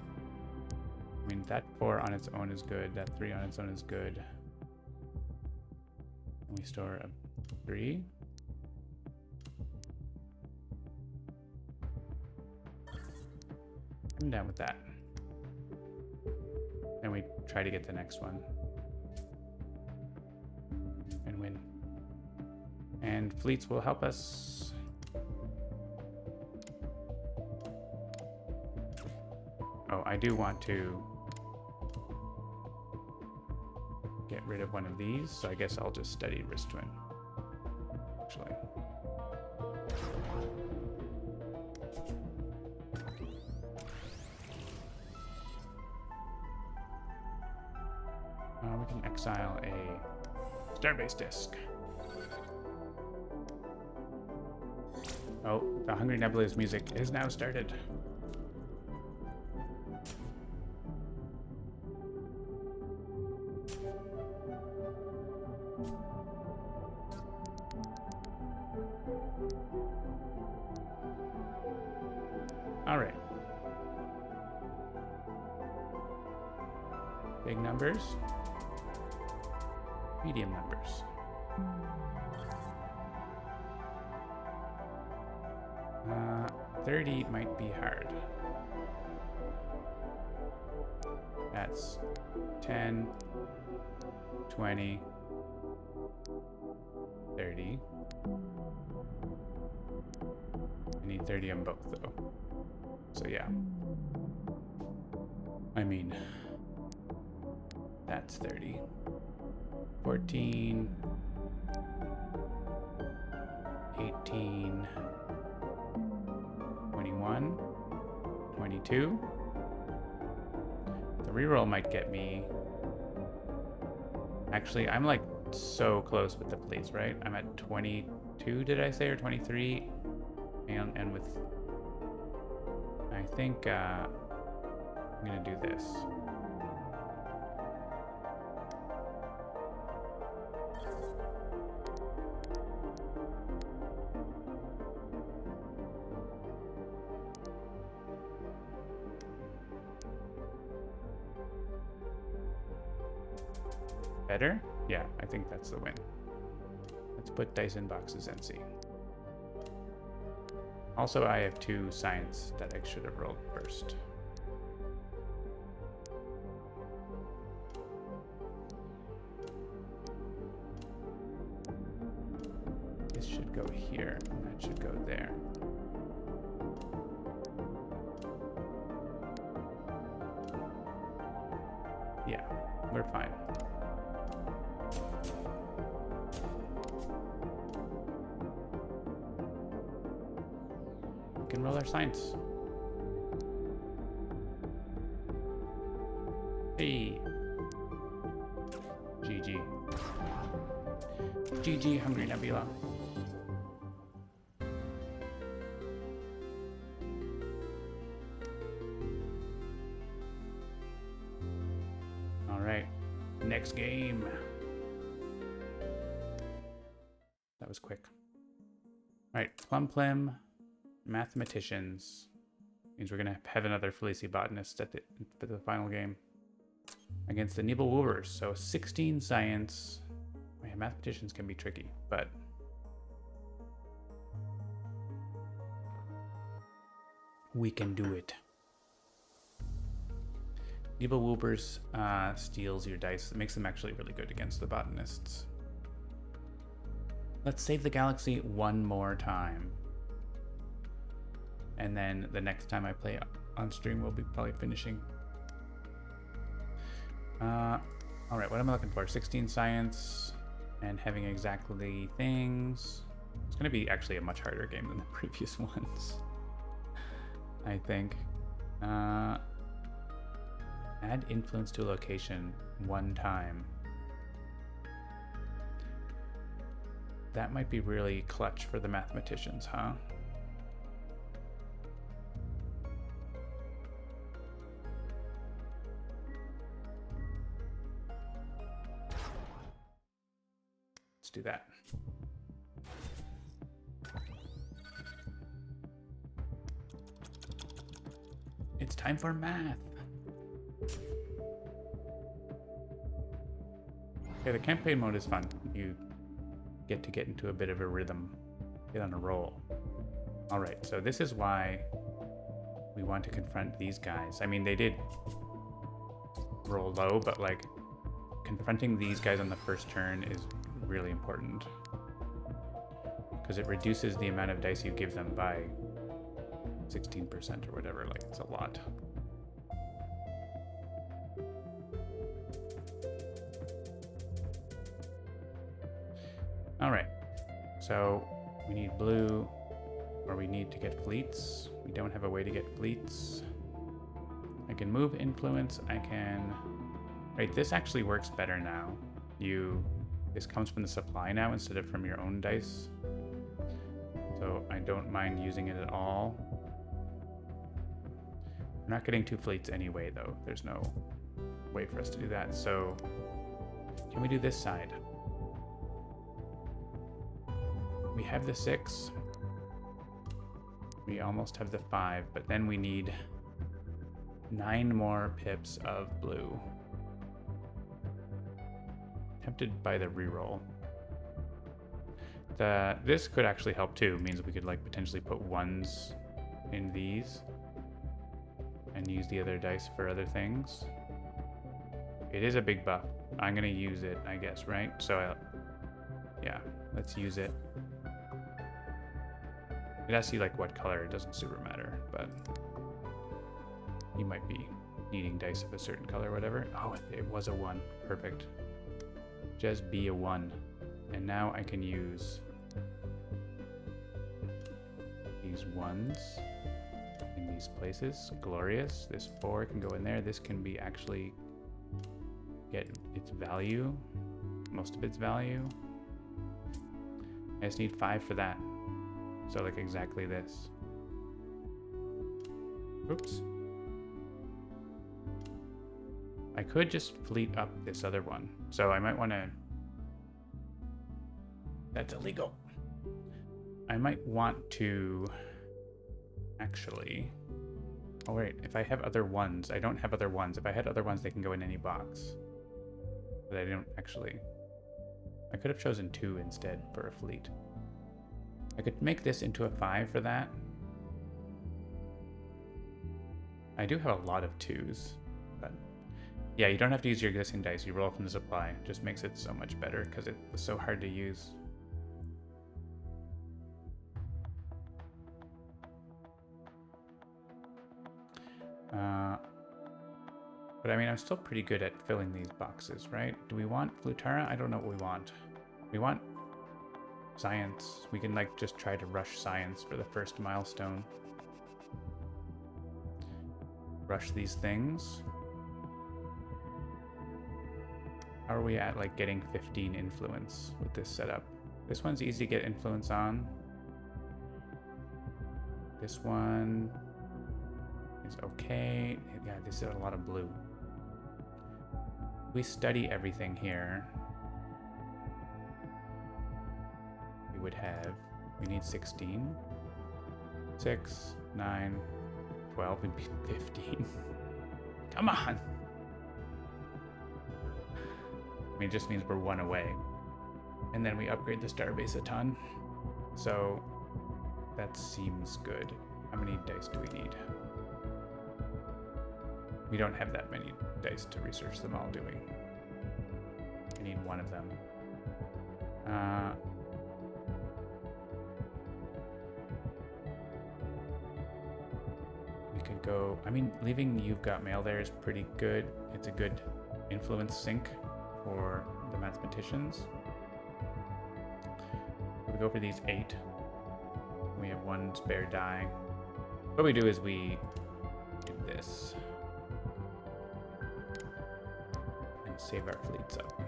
I mean, that 4 on its own is good. That 3 on its own is good. We store a 3. I'm down with that. And we try to get the next one. And win. And fleets will help us. Oh, I do want to get rid of one of these, so I guess I'll just study Wrist Twin, actually. We can exile a Starbase Disc. Oh, the Hungry Nebula's music is now started. All right. Big numbers. Medium numbers. Uh, 30 might be hard. That's 10, 20, 30. I need 30 on both, though. So yeah. I mean, that's 30. 14, 18, 21, 22. The reroll might get me. Actually, I'm like so close with the fleets, right? I'm at 22, did I say, or 23? And with, I think I'm gonna do this. Better? Yeah, I think that's the win. Let's put dice in boxes and see. Also, I have 2 science that I should have rolled first. This should go here, and that should go there. Yeah, we're fine. We can roll our science. Hey. GG. GG, Hungry Nebula. Next game. That was quick. All right, Plum Mathematicians. Means we're gonna have another Felici botanist at for the final game against the Nibelwurers. So 16 science. Man, mathematicians can be tricky, but we can do it. Nibelwurers steals your dice. It makes them actually really good against the botanists. Let's save the galaxy one more time. And then the next time I play on stream, we'll be probably finishing. All right, what am I looking for? 16 science and having exactly things. It's going to be actually a much harder game than the previous ones, I think. Add influence to a location one time. That might be really clutch for the mathematicians, huh? Let's do that. It's time for math. Okay, the campaign mode is fun. You get into a bit of a rhythm, get on a roll. All right, so this is why we want to confront these guys. I mean, they did roll low, but like confronting these guys on the first turn is really important because it reduces the amount of dice you give them by 16% or whatever. Like, it's a lot. All right, so we need blue, or we need to get fleets. We don't have a way to get fleets. I can move influence. I can, right, this actually works better now. This comes from the supply now instead of from your own dice. So I don't mind using it at all. We're not getting 2 fleets anyway, though. There's no way for us to do that. So can we do this side? We have the 6. We almost have the 5, but then we need 9 more pips of blue. Tempted by the reroll. This could actually help too. It means we could like potentially put 1s in these and use the other dice for other things. It is a big buff. I'm gonna use it, I guess, right? So yeah, let's use it. It has to be like what color, it doesn't super matter, but you might be needing dice of a certain color or whatever. Oh, it was a 1. Perfect. Just be a 1. And now I can use these 1s in these places. Glorious. This 4 can go in there. This can be actually get its value, most of its value. I just need 5 for that. So like exactly this. Oops. I could just fleet up this other one. So I might want to... That's illegal. I might want to... Actually... Oh wait, if I have other 1s, I don't have other 1s. If I had other 1s, they can go in any box. But I don't actually... I could have chosen 2 instead for a fleet. I could make this into a 5 for that. I do have a lot of 2s, but yeah, you don't have to use your existing dice. You roll from the supply. It just makes it so much better because it was so hard to use. But I mean, I'm still pretty good at filling these boxes, right? Do we want Flutara? I don't know what we want. We want science. We can like just try to rush science for the first milestone. Rush these things. How are we at like getting 15 influence with this setup? This one's easy to get influence on. This one is okay. Yeah, this is a lot of blue. We study everything here. We would have, we need 16. 6, 9, 12 would be 15. Come on! I mean, it just means we're 1 away. And then we upgrade the starbase a ton. So that seems good. How many dice do we need? We don't have that many dice to research them all, do we? I need 1 of them. We could go... I mean, leaving You've Got Mail there is pretty good. It's a good influence sink for the mathematicians. We go for these 8. We have 1 spare die. What we do is we do this. And save our fleets up.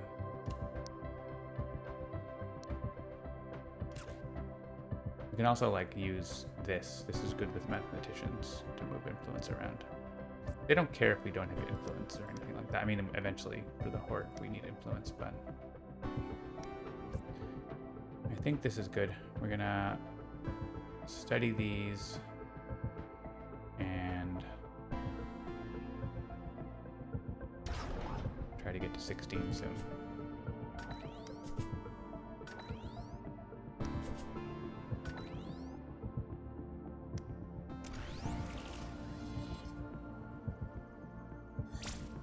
We can also like use this. This is good with mathematicians to move influence around. They don't care if we don't have influence or anything like that. I mean, eventually for the Horde we need influence, but I think this is good. We're gonna study these and try to get to 16 soon.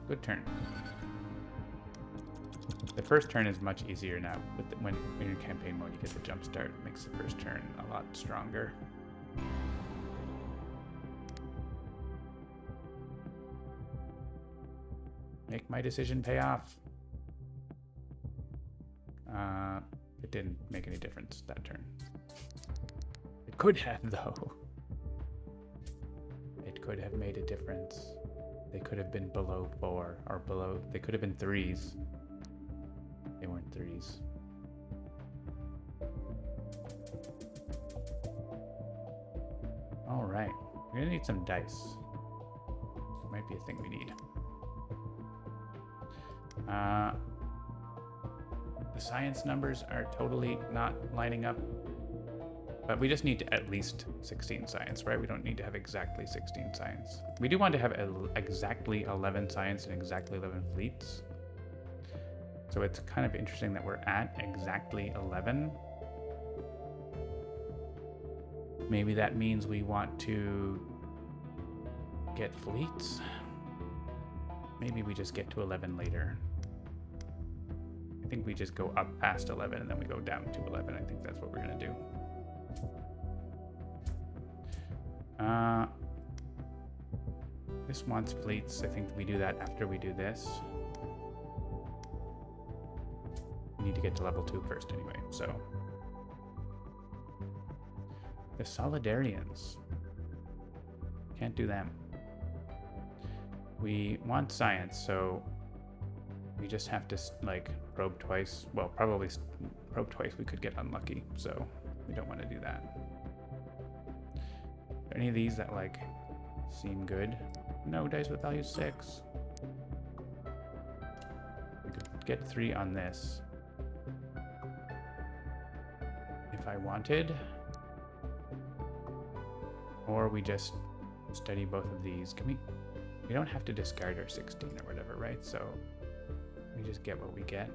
Good turn. The first turn is much easier now. When you're in campaign mode, you get the jump start. It makes the first turn a lot stronger. Make my decision pay off. It didn't make any difference that turn. It could have, though. It could have made a difference. They could have been below 4 or below. They could have been 3s. They weren't 3s. All right, we're gonna need some dice. It might be a thing we need. The science numbers are totally not lining up, but we just need to at least 16 science, right? We don't need to have exactly 16 science. We do want to have exactly 11 science and exactly 11 fleets. So it's kind of interesting that we're at exactly 11. Maybe that means we want to get fleets. Maybe we just get to 11 later. I think we just go up past 11 and then we go down to 11. I think that's what we're gonna do. This wants fleets. I think we do that after we do this. We need to get to level 2 first anyway, so. The Solidarians. Can't do them. We want science, so we just have to like probe twice. Well, probably probe twice we could get unlucky, so we don't want to do that. Are any of these that like seem good? No, dice with value 6. We could get 3 on this if I wanted. Or we just study both of these. Can we don't have to discard our 16 or whatever, right? So we just get what we get.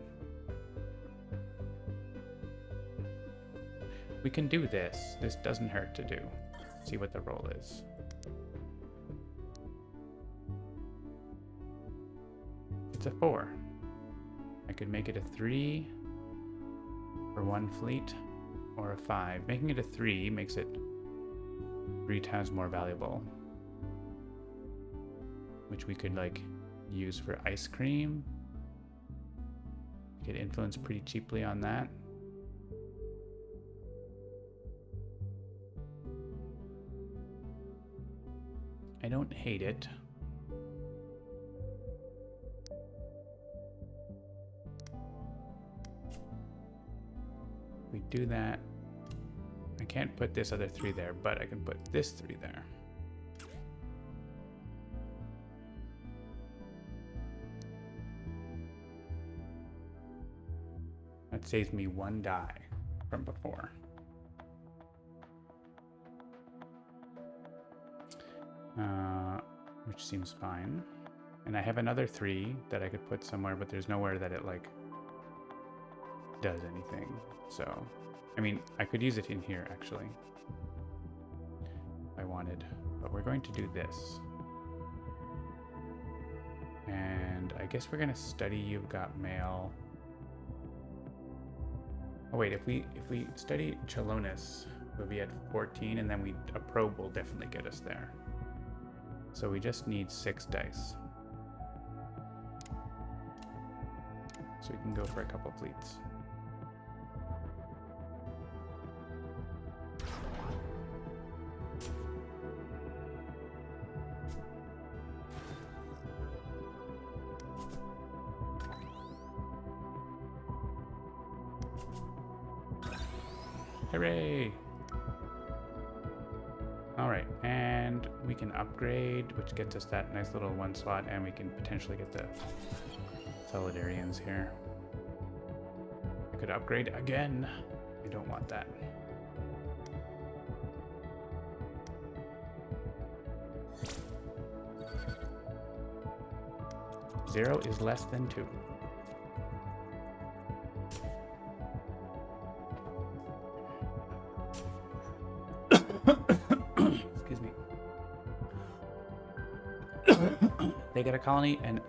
We can do this. This doesn't hurt to do. See what the roll is. It's a 4. I could make it a 3 for 1 fleet, or a 5. Making it a 3 makes it 3 times more valuable, which we could like use for ice cream. Get influence pretty cheaply on that. I don't hate it. We do that. I can't put this other 3 there, but I can put this 3 there. That saves me 1 die from before. Which seems fine. And I have another 3 that I could put somewhere, but there's nowhere that it like does anything. So, I mean, I could use it in here actually, if I wanted, but we're going to do this. And I guess we're gonna study You've Got Mail. Oh wait, if we study Chelonis, we'll be at 14, and then a probe will definitely get us there. So we just need 6 dice. So we can go for a couple fleets. Hooray! Alright, and we can upgrade, which gets us that nice little 1 slot, and we can potentially get the Solidarians here. I could upgrade again. I don't want that. Zero is less than 2. Excuse me. They get a colony and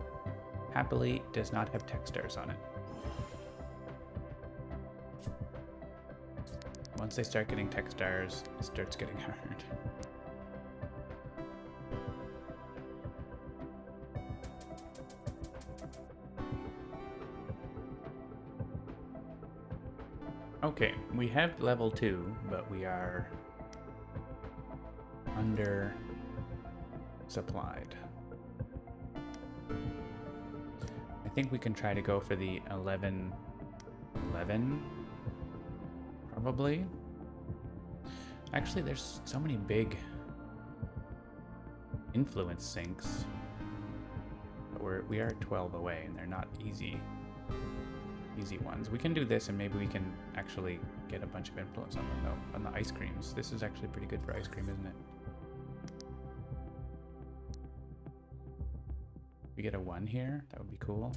happily does not have tech stars on it. Once they start getting tech stars, it starts getting hard. Okay, we have level 2, but we are under supplied. I think we can try to go for the 11, probably. Actually, there's so many big influence sinks, but we are 12 away, and they're not easy ones. We can do this, and maybe we can actually get a bunch of influence on them, though, on the ice creams. This is actually pretty good for ice cream, isn't it? We get a 1 here, that would be cool.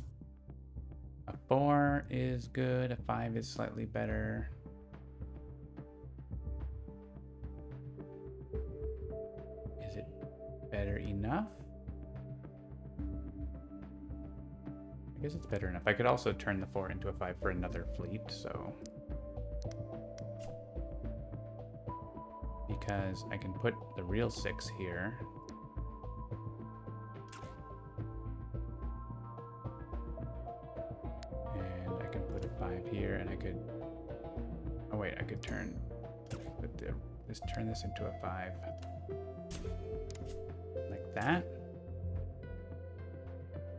A 4 is good, a 5 is slightly better. Is it better enough? I guess it's better enough. I could also turn the 4 into a 5 for another fleet, so... Because I can put the real 6 here. And I can put a 5 here, and I could... Oh wait, I could turn this into a 5. Like that.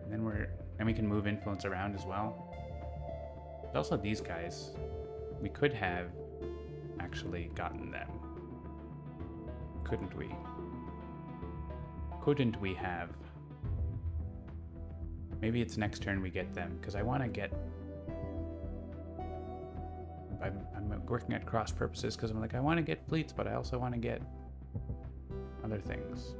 And then we can move influence around as well. There's also these guys. We could have actually gotten them. Couldn't we? Couldn't we have? Maybe it's next turn we get them, because I want to get... I'm working at cross purposes, because I'm like, I want to get fleets, but I also want to get other things.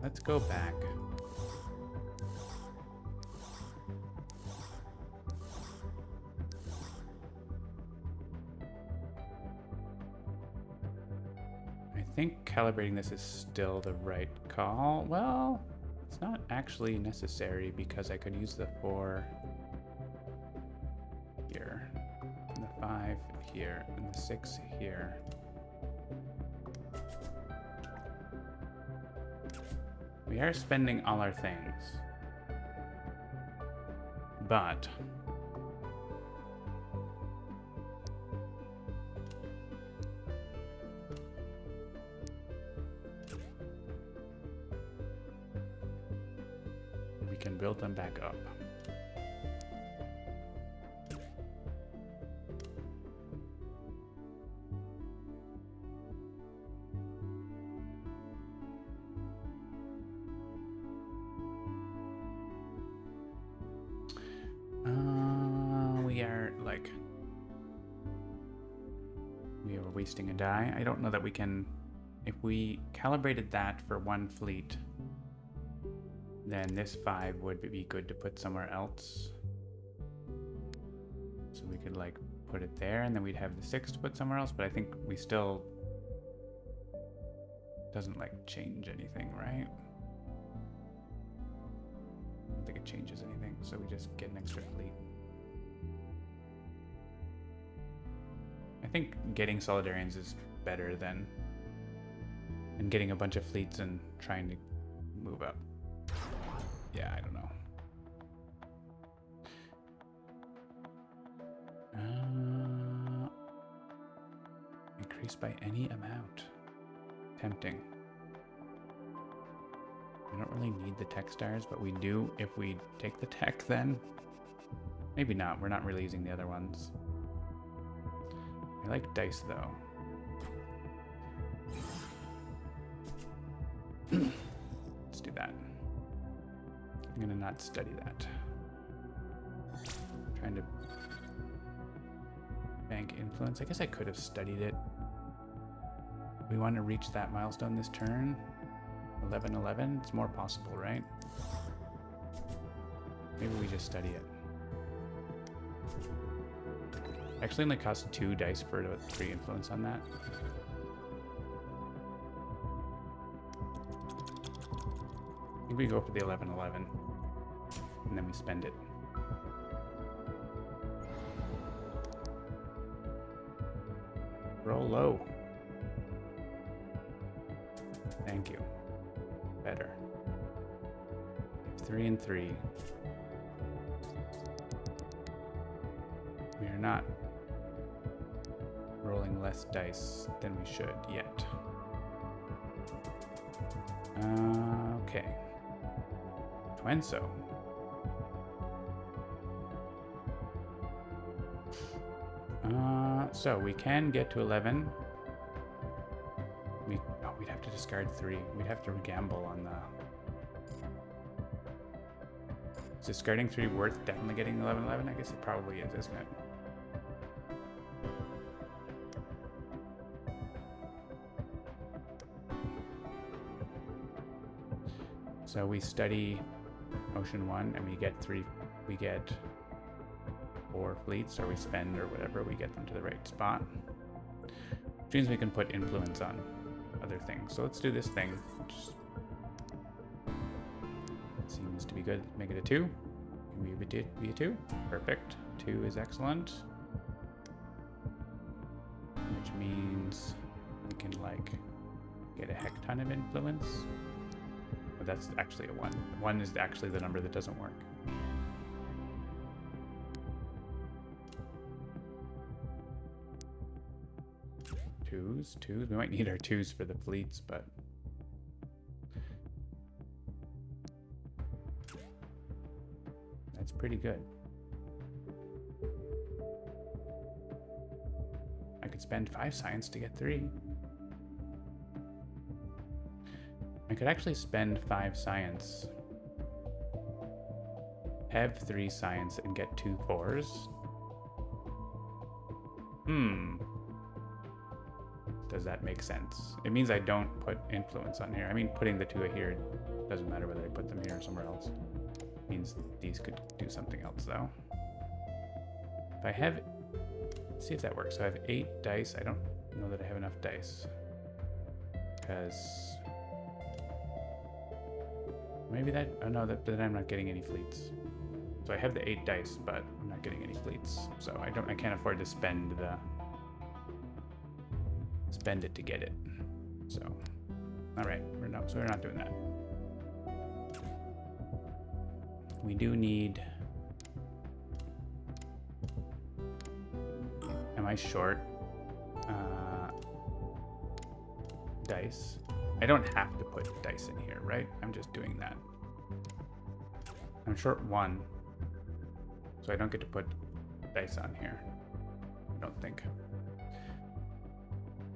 Let's go back. I think calibrating this is still the right call. Well, it's not actually necessary because I could use the 4 here, and the 5 here, and the 6 here. We are spending all our things, but we can build them back up. Maybe we're wasting a die. I don't know that we can... If we calibrated that for one fleet, then this 5 would be good to put somewhere else. So we could like put it there, and then we'd have the 6 to put somewhere else, but I think we still... Doesn't like change anything, right? I don't think it changes anything, so we just get an extra fleet. I think getting Solidarians is better than getting a bunch of fleets and trying to move up. Yeah, I don't know. Increase by any amount. Tempting. We don't really need the tech stars, but we do if we take the tech then. Maybe not. We're not really using the other ones. I like dice though. Let's do that. I'm gonna not study that. I'm trying to bank influence. I guess I could have studied it. We want to reach that milestone this turn. 11-11. It's more possible, right? Maybe we just study it. Actually only cost 2 dice for 3 influence on that. I think we go for the 11-11. And then we spend it. Roll low. Thank you. Better. 3 and 3. We are not rolling less dice than we should yet. Okay. Twenso. So we can get to 11. We'd have to discard 3. We'd have to gamble on the... Is discarding 3 worth definitely getting 11-11? I guess it probably is, isn't it? So we study Ocean 1 and we get 4 fleets, or we spend or whatever, we get them to the right spot. Which means we can put influence on other things. So let's do this thing, which seems to be good. Make it a 2. Can we be a 2? Perfect. 2 is excellent. Which means we can like get a heck ton of influence. But that's actually a 1. 1 is actually the number that doesn't work. Twos. We might need our 2s for the fleets, but that's pretty good. I could spend 5 science to get 3. I could actually spend 5 science, have 3 science, and get 2 4s. Does that make sense? It means I don't put influence on here. I mean, putting the 2 here doesn't matter whether I put them here or somewhere else. It means these could do something else though. If I have, let's see if that works. So I have 8 dice. I don't know that I have enough dice, because maybe that, oh no, then I'm not getting any fleets. So I have the 8 dice, but I'm not getting any fleets. So I can't afford to spend it to get it. So, all right, we're not doing that. We do need, am I short dice? I don't have to put dice in here, right? I'm just doing that. I'm short 1, so I don't get to put dice on here, I don't think.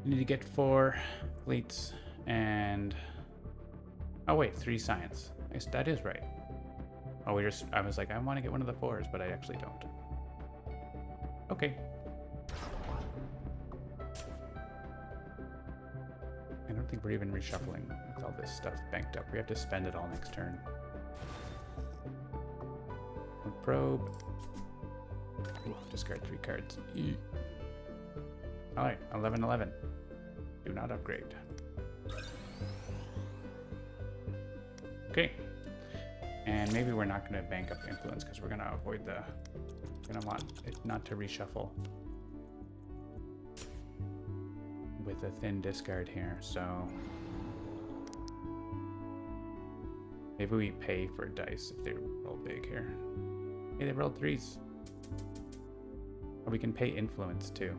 I need to get 4 fleets and... Oh wait, 3 science. Yes, that is right. Oh, I was like, I want to get one of the 4s, but I actually don't. Okay. don't think we're even reshuffling with all this stuff banked up. We have to spend it all next turn. Probe. Ooh, discard 3 cards. Alright, 11-11. Do not upgrade. Okay. And maybe we're not going to bank up influence because we're going to avoid the... We're going to want it not to reshuffle with a thin discard here, so... Maybe we pay for dice if they roll big here. Hey, they rolled 3s. Or we can pay influence too.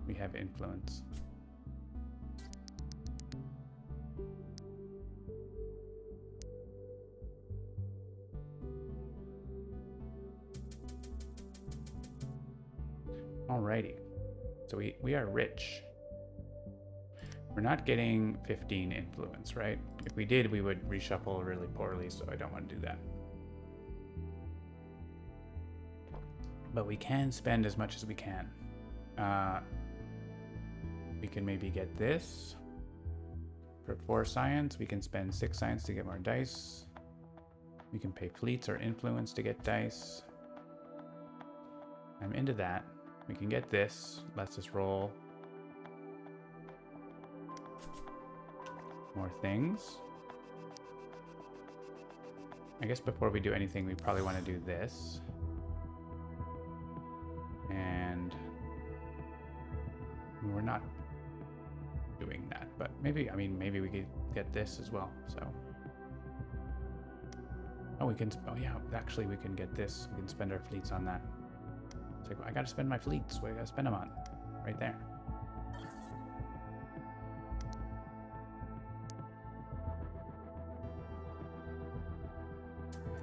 We have influence. Alrighty. So we are rich. We're not getting 15 influence, right? If we did, we would reshuffle really poorly, so I don't want to do that. But we can spend as much as we can. We can maybe get this. For 4 science, we can spend 6 science to get more dice. We can pay fleets or influence to get dice. I'm into that. We can get this. Let's just roll more things. I guess before we do anything, we probably want to do this. And we're not doing that, but maybe, I mean, maybe we could get this as well, so. Oh, we can, oh yeah, actually we can get this. We can spend our fleets on that. It's like, well, I gotta spend my fleets. What do I gotta spend them on? Right there.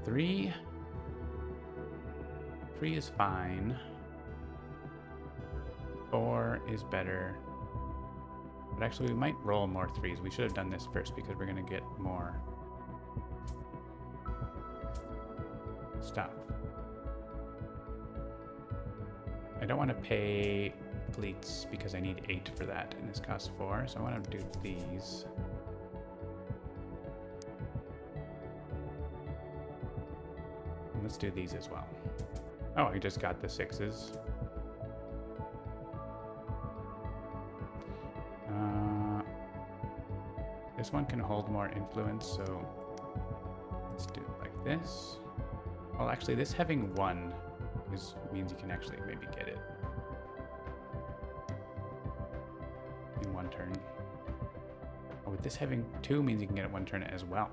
Three is fine. 4 is better. But actually, we might roll more 3s. We should have done this first because we're going to get more stuff. I don't want to pay fleets because I need 8 for that, and this costs 4, so I want to do these. And let's do these as well. Oh, I just got the 6s. This one can hold more influence, so let's do it like this. Well, actually, this having 1 means you can actually maybe get it in 1 turn. Oh, with this having 2 means you can get it 1 turn as well.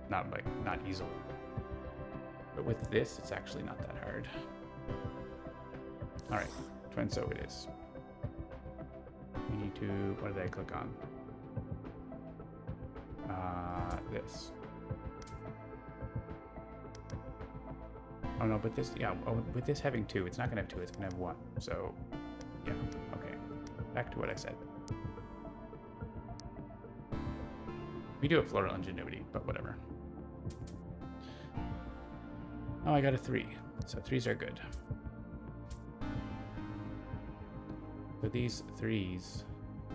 Not easily. But with this, it's actually not that hard. All right, twin so it is. We need to, what did I click on? This. Oh no, but this, yeah, with this having 2, it's not gonna have 2, it's gonna have 1. So, yeah, okay. Back to what I said. We do have floral ingenuity, but whatever. Oh, I got a 3. So 3s are good. So these 3s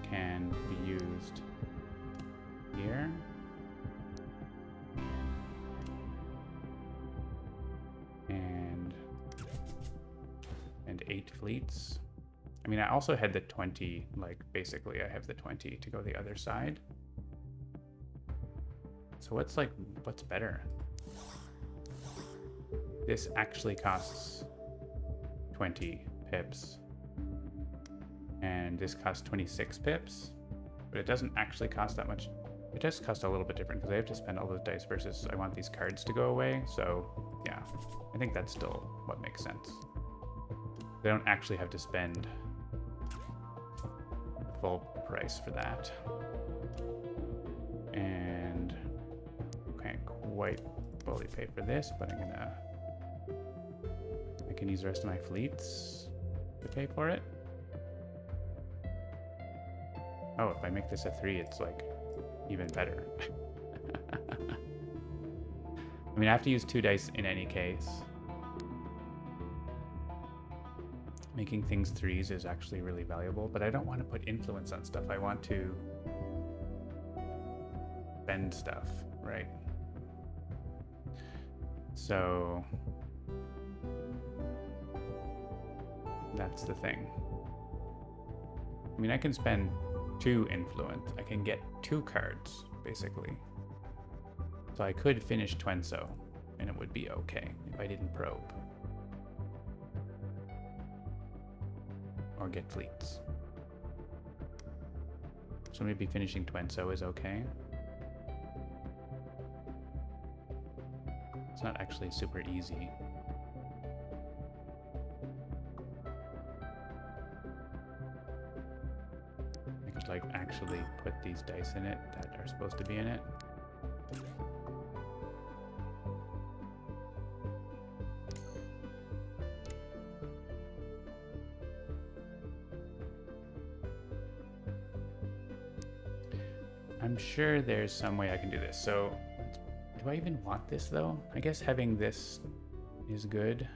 can be used here. And 8 fleets. I mean, I also had the 20, like, basically I have the 20 to go the other side. So what's better? This actually costs 20 pips. And this costs 26 pips. But it doesn't actually cost that much. It does cost a little bit different because I have to spend all those dice versus I want these cards to go away. So yeah, I think that's still what makes sense. They don't actually have to spend the full price for that. And I can't quite fully pay for this, but I can use the rest of my fleets to pay for it. Oh, if I make this a 3, it's like even better. I mean, I have to use 2 dice in any case. Making things 3s is actually really valuable, but I don't want to put influence on stuff. I want to spend stuff, right? So that's the thing. I mean, I can spend 2 influence. I can get 2 cards, basically. So I could finish Twenso, and it would be okay if I didn't probe. Or get fleets. So maybe finishing Twenso is okay. It's not actually super easy. I could like actually put these dice in it that are supposed to be in it. I'm sure there's some way I can do this. So, do I even want this though? I guess having this is good.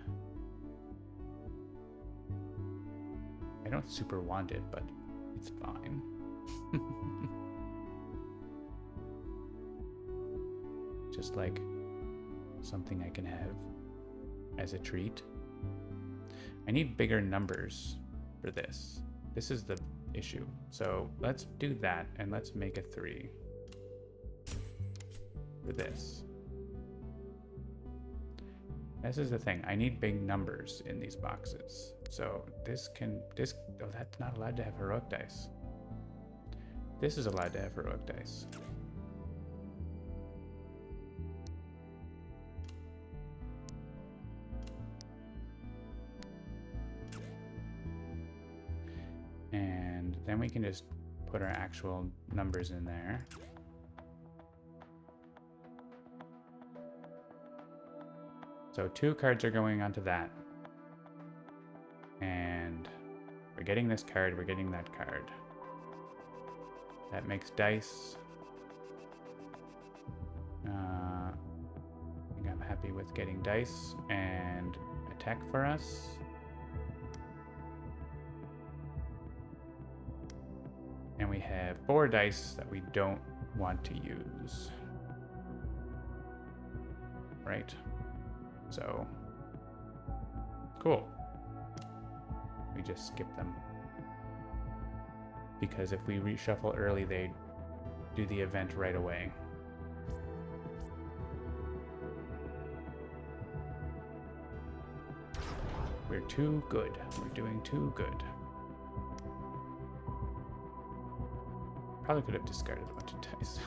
I don't super want it, but it's fine. Just like something I can have as a treat. I need bigger numbers for this. This is the issue. So let's do that and let's make a 3 for this. This is the thing. I need big numbers in these boxes. So oh, that's not allowed to have heroic dice. This is allowed to have heroic dice. And then we can just put our actual numbers in there. So 2 cards are going onto that. And we're getting this card, we're getting that card. That makes dice. I think I'm happy with getting dice and attack for us. And we have 4 dice that we don't want to use. Right? So, cool. We just skip them. Because if we reshuffle early, they do the event right away. We're too good. We're doing too good. Probably could have discarded a bunch of dice.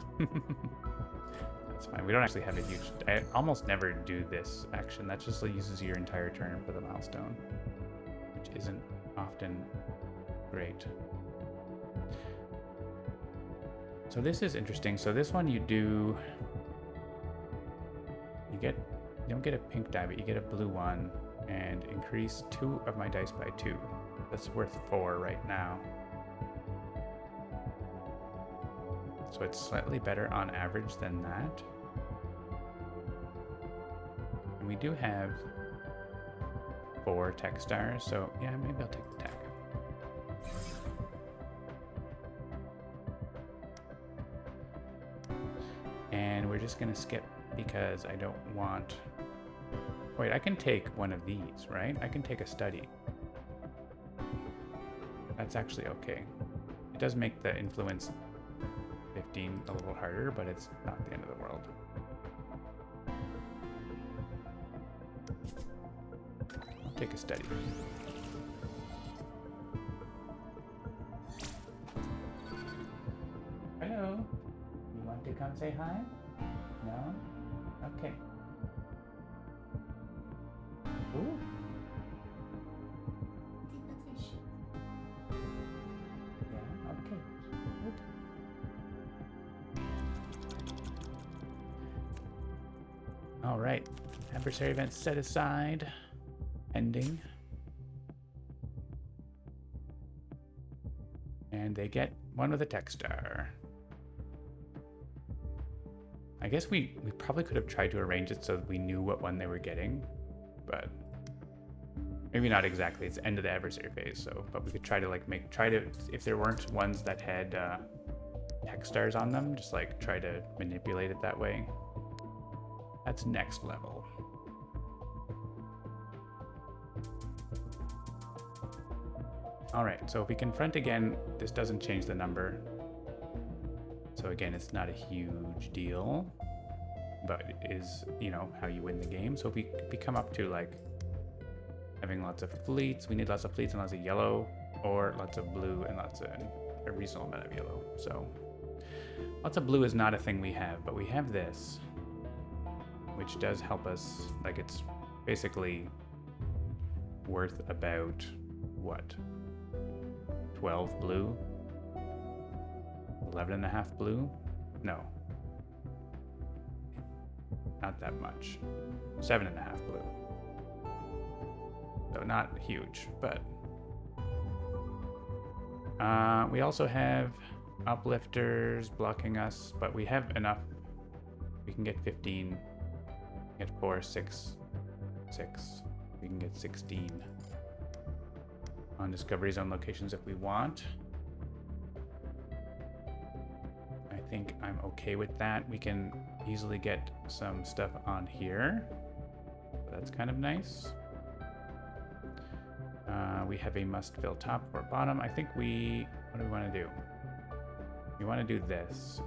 That's fine. We don't actually have a huge... I almost never do this action. That just uses your entire turn for the milestone, which isn't often great. So this is interesting. So this one you do... You don't get a pink die, but you get a blue one and increase 2 of my dice by 2. That's worth 4 right now. So it's slightly better on average than that. And we do have 4 tech stars, so yeah, maybe I'll take the tech. And we're just gonna skip because I don't want... Wait, I can take one of these, right? I can take a study. That's actually okay. It does make the influence 15 a little harder, but it's not the end of the world. I'll take a study. Hello. You want to come say hi? No? Okay. Ooh. Yeah, okay. Good. All right, adversary event set aside, ending. And they get one with a tech star. I guess we probably could have tried to arrange it so that we knew what one they were getting, but maybe not exactly. It's the end of the adversary phase, so but we could try to like if there weren't ones that had tech stars on them, just like try to manipulate it that way. That's next level. All right, so if we confront again, this doesn't change the number. So again, it's not a huge deal, but it is, you know, how you win the game. So if we come up to like having lots of fleets, we need lots of fleets and lots of yellow, or lots of blue and lots of a reasonable amount of yellow. So lots of blue is not a thing we have, but we have this, which does help us. Like, it's basically worth about what, 12 blue, 11.5 blue? No, not that much. 7.5 blue. So not huge, but we also have uplifters blocking us, but we have enough. We can get 15, get 4, 6, 6. We can get 16 on Discovery Zone locations if we want. I think I'm okay with that. We can easily get some stuff on here. That's kind of nice. We have a must fill top or bottom. I think what do we want to do? We want to do this.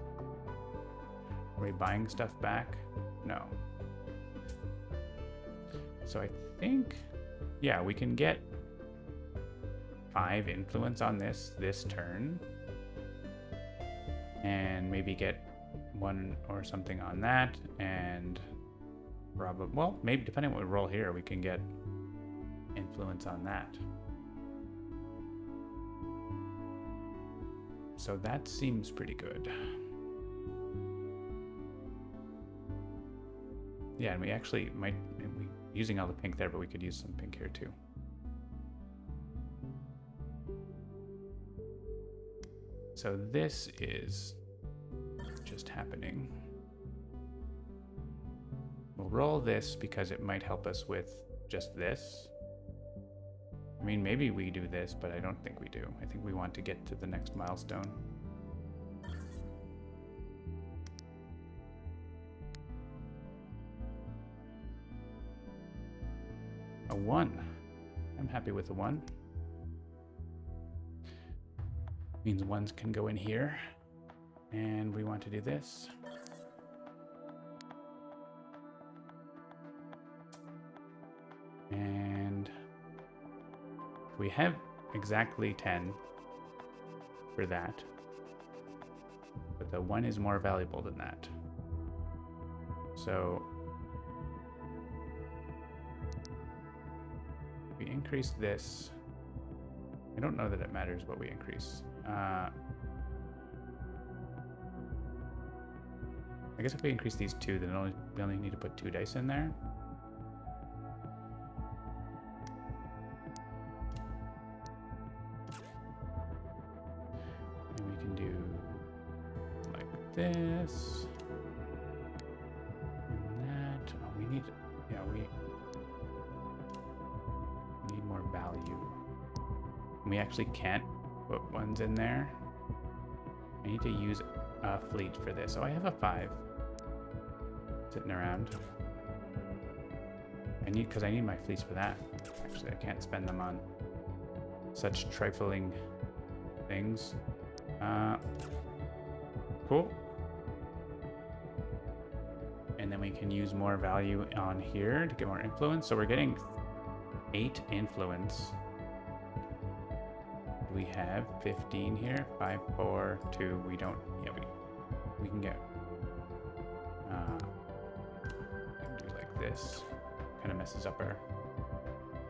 Are we buying stuff back? No. So I think, yeah, we can get 5 influence on this turn. And maybe get 1 or something on that. And probably, well, maybe depending on what we roll here, we can get influence on that. So that seems pretty good. Yeah, and we actually might be using all the pink there, but we could use some pink here too. So this is just happening. We'll roll this because it might help us with just this. I mean, maybe we do this, but I don't think we do. I think we want to get to the next milestone. A 1. I'm happy with a 1. Means 1s can go in here. And we want to do this. And we have exactly 10 for that. But the 1 is more valuable than that. So we increase this. I don't know that it matters what we increase. I guess if we increase these 2, then we only need to put 2 dice in there. And we can do like this. And that. Oh, we need, yeah, we need more value. We actually can't put 1s in there. I need to use a fleet for this. Oh, I have a 5 sitting around. Because I need my fleets for that. Actually, I can't spend them on such trifling things. Cool. And then we can use more value on here to get more influence. So we're getting 8 influence. We have 15 here. 5, 4, 2. We don't. Yeah, we can get. We can do like this. Kind of messes up our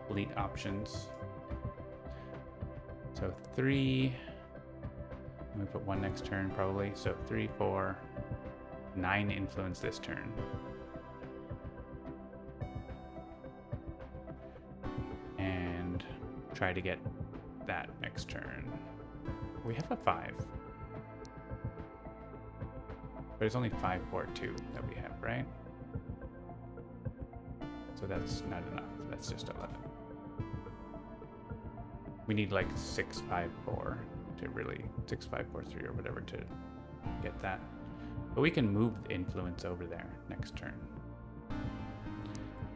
fleet options. So 3. And we put 1 next turn probably. So 3, 4, 9 influence this turn. And try to get that next turn. We have a 5. But it's only 5, 4, 2 that we have, right? So that's not enough. That's just 11. We need like 6, 5, 4 to really 6, 5, 4, 3 or whatever to get that. But we can move the influence over there next turn.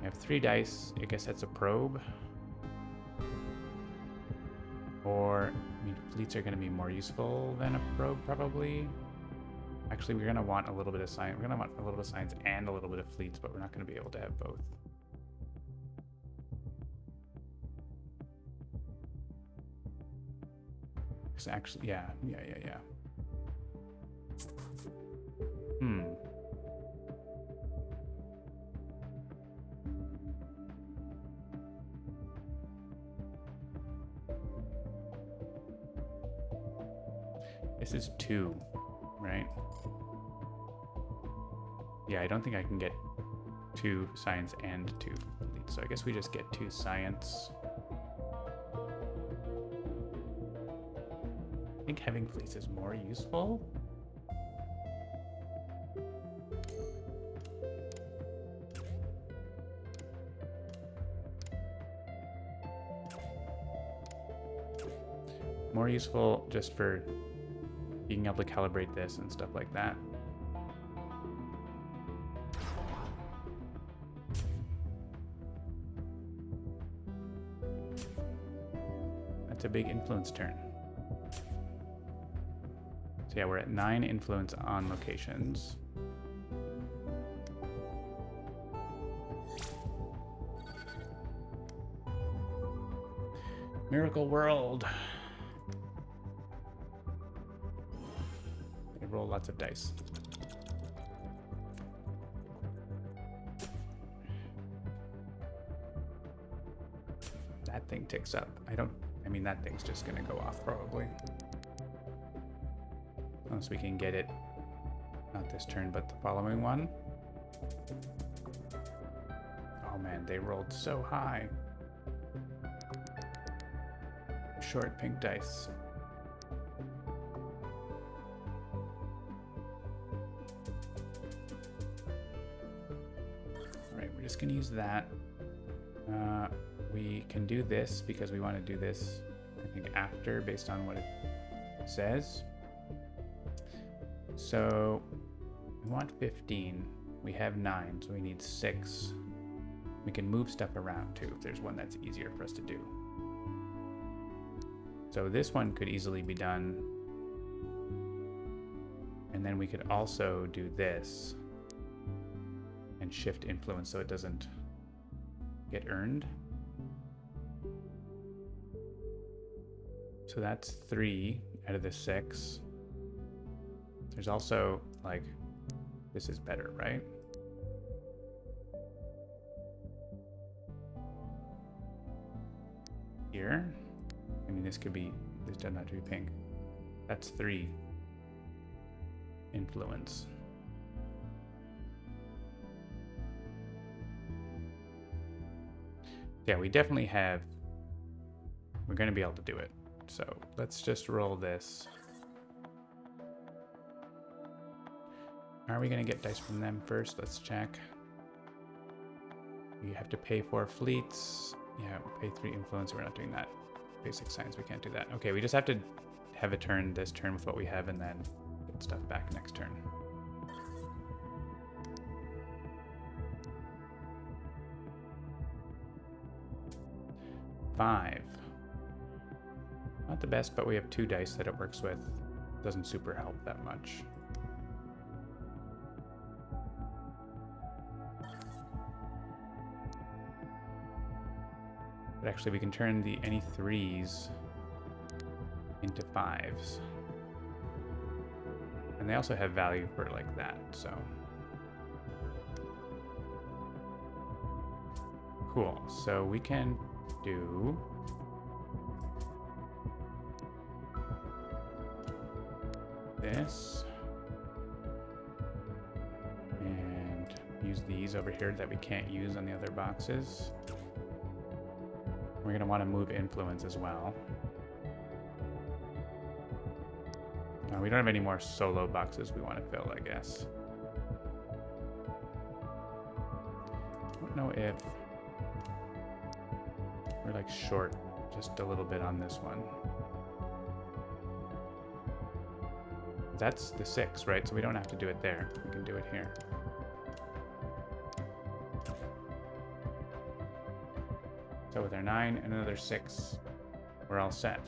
We have 3 dice. I guess that's a probe. Or, I mean, fleets are going to be more useful than a probe, probably. Actually, we're going to want a little bit of science. We're going to want a little bit of science and a little bit of fleets, but we're not going to be able to have both. Actually, yeah. This is 2, right? Yeah, I don't think I can get 2 science and 2 fleets, so I guess we just get 2 science. I think having fleets is more useful. More useful just for being able to calibrate this and stuff like that. That's a big influence turn. So yeah, we're at 9 influence on locations. Miracle World. They roll lots of dice. That thing ticks up. I mean, that thing's just gonna go off probably. Unless we can get it, not this turn, but the following one. Oh man, they rolled so high. Short pink dice. Alright, we're just gonna use that. We can do this because we want to do this, I think, after, based on what it says. So we want 15. We have 9, so we need 6. We can move stuff around too if there's one that's easier for us to do. So this one could easily be done. And then we could also do this and shift influence so it doesn't get earned. So that's 3 out of the 6. There's also, like, this is better, right? Here. I mean, this doesn't have to be pink. That's 3 influence. Yeah, we definitely have, we're going to be able to do it. So let's just roll this. Are we going to get dice from them first? Let's check. You have to pay 4 fleets. Yeah, pay 3 influence. We're not doing that. Basic science, we can't do that. Okay, we just have to have a turn this turn with what we have and then get stuff back next turn. Five. Not the best, but we have 2 dice that it works with. Doesn't super help that much. But actually we can turn any 3s into 5s. And they also have value for like that, so. Cool, so we can do this. And use these over here that we can't use on the other boxes. We're going to want to move influence as well. We don't have any more solo boxes we want to fill, I guess. I don't know if we're like short just a little bit on this one. That's the 6, right? So we don't have to do it there. We can do it here. So with our 9 and another 6, we're all set.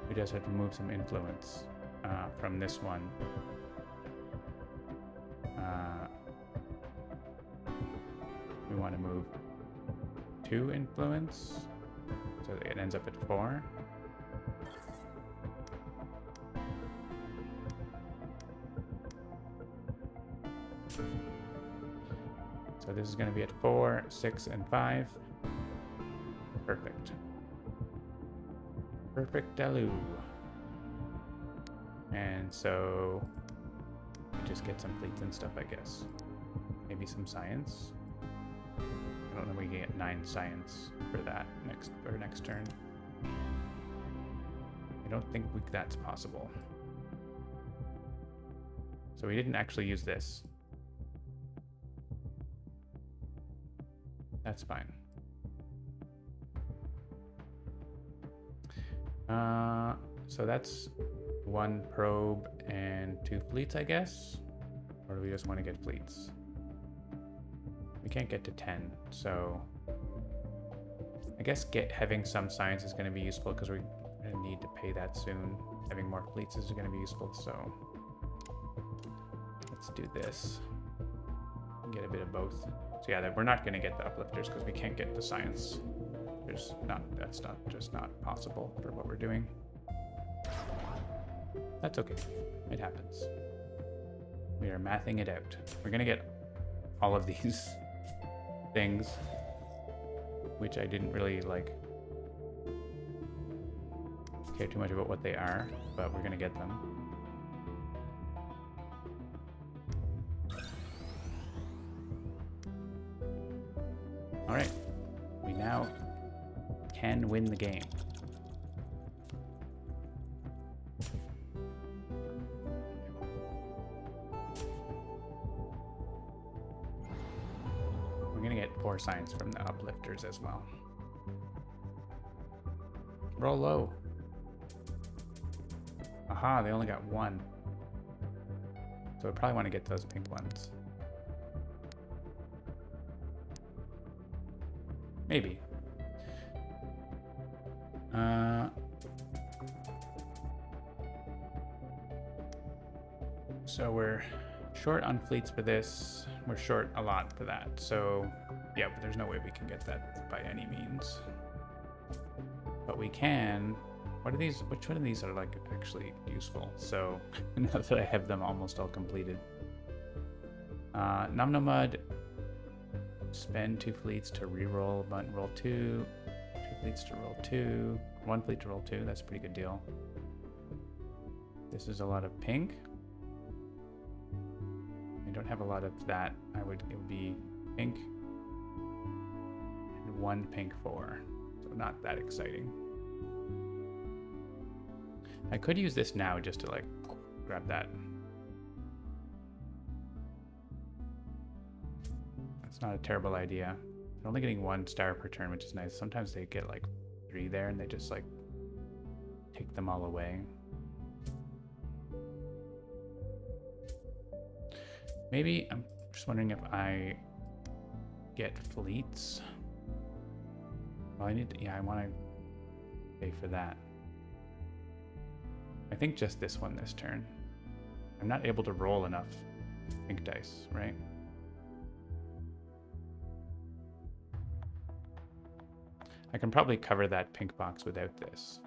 We just have to move some influence from this one. We want to move 2 influence, so it ends up at 4. So this is going to be at 4, 6, and 5. Perfect. Perfect Dalu. And so we just get some fleets and stuff, I guess. Maybe some science. I don't know, we can get 9 science for that next turn. I don't think that's possible. So we didn't actually use this. That's fine. So that's 1 probe and 2 fleets, I guess? Or do we just want to get fleets? We can't get to 10, so I guess having some science is going to be useful because we're going to need to pay that soon. Having more fleets is going to be useful, so let's do this. Get a bit of both. So yeah, we're not going to get the uplifters because we can't get the science. That's not possible for what we're doing. That's okay. It happens. We are mathing it out. We're going to get all of these things, which I didn't really care too much about what they are, but we're going to get them. All right. We now can win the game. We're going to get 4 science from the uplifters as well. Roll low. Aha, they only got 1. So we probably want to get those pink ones. Maybe. So we're short on fleets for this. We're short a lot for that. So yeah, but there's no way we can get that by any means. But we can. What are these? Which one of these are actually useful? So now that I have them almost all completed. Nomnomud. Spend 2 fleets to reroll, but roll 2. 2 fleets to roll 2. 1 fleet to roll 2. That's a pretty good deal. This is a lot of pink. I don't have a lot of that. It would be pink and 1 pink 4. So not that exciting. I could use this now just to grab that. That's not a terrible idea. They're only getting 1 star per turn, which is nice. Sometimes they get 3 there and they just take them all away. Maybe I'm just wondering if I get fleets. Well, I want to pay for that. I think just this one this turn. I'm not able to roll enough pink dice, right? I can probably cover that pink box without this.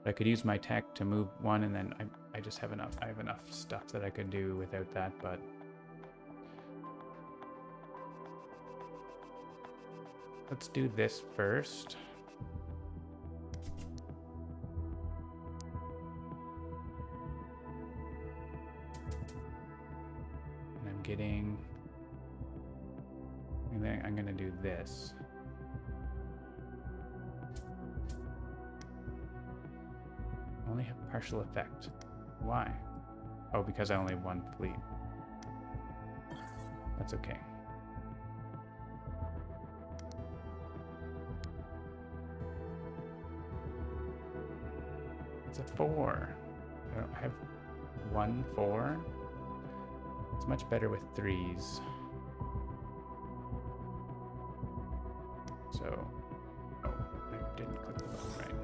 But I could use my tech to move 1, and then I just have enough. I have enough stuff that I could do without that, but let's do this first. And I'm getting, and then I'm gonna do this. Only have partial effect. Why? Oh, because I only have 1 fleet. That's okay. It's a 4. I have 1, 4. It's much better with 3s. So, oh, I didn't click the button right.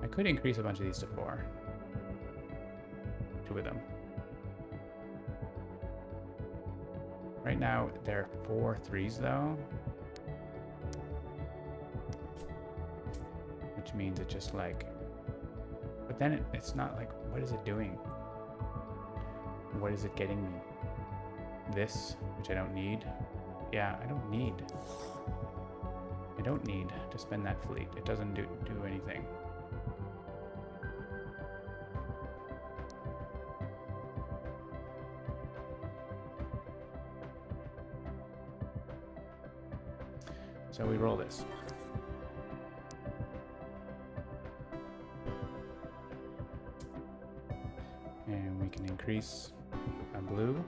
I could increase a bunch of these to 4. 2 of them. Right now, there are 4 3s though. Which means it just like... But then it's not like, what is it doing? What is it getting me? This, which I don't need. Yeah, I don't need to spend that fleet. It doesn't do anything. So we roll this. And we can increase a blue.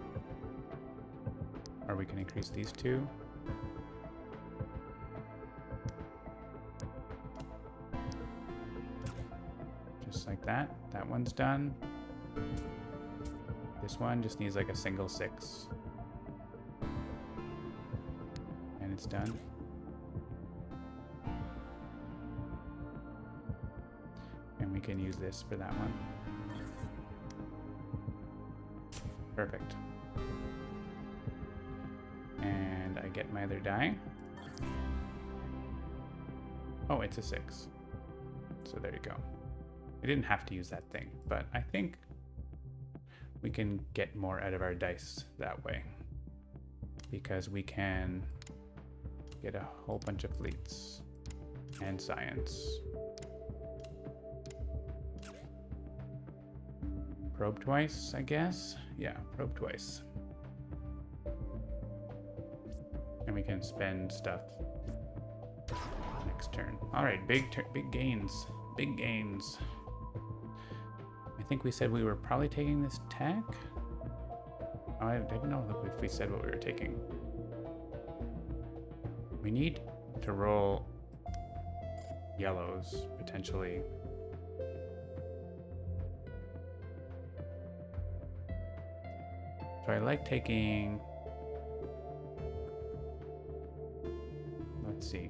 Or we can increase these 2. Just like that. That one's done. This one just needs like a single 6. And it's done. And we can use this for that one. Perfect. And I get my other die. Oh, it's a 6. So there you go. I didn't have to use that thing, but I think we can get more out of our dice that way. Because we can get a whole bunch of fleets and science. Probe twice, I guess? Yeah, probe twice. And we can spend stuff next turn. All right, big gains. Big gains. I think we said we were probably taking this tech. Oh, I didn't know if we said what we were taking. We need to roll yellows, potentially. So I like taking... Let's see.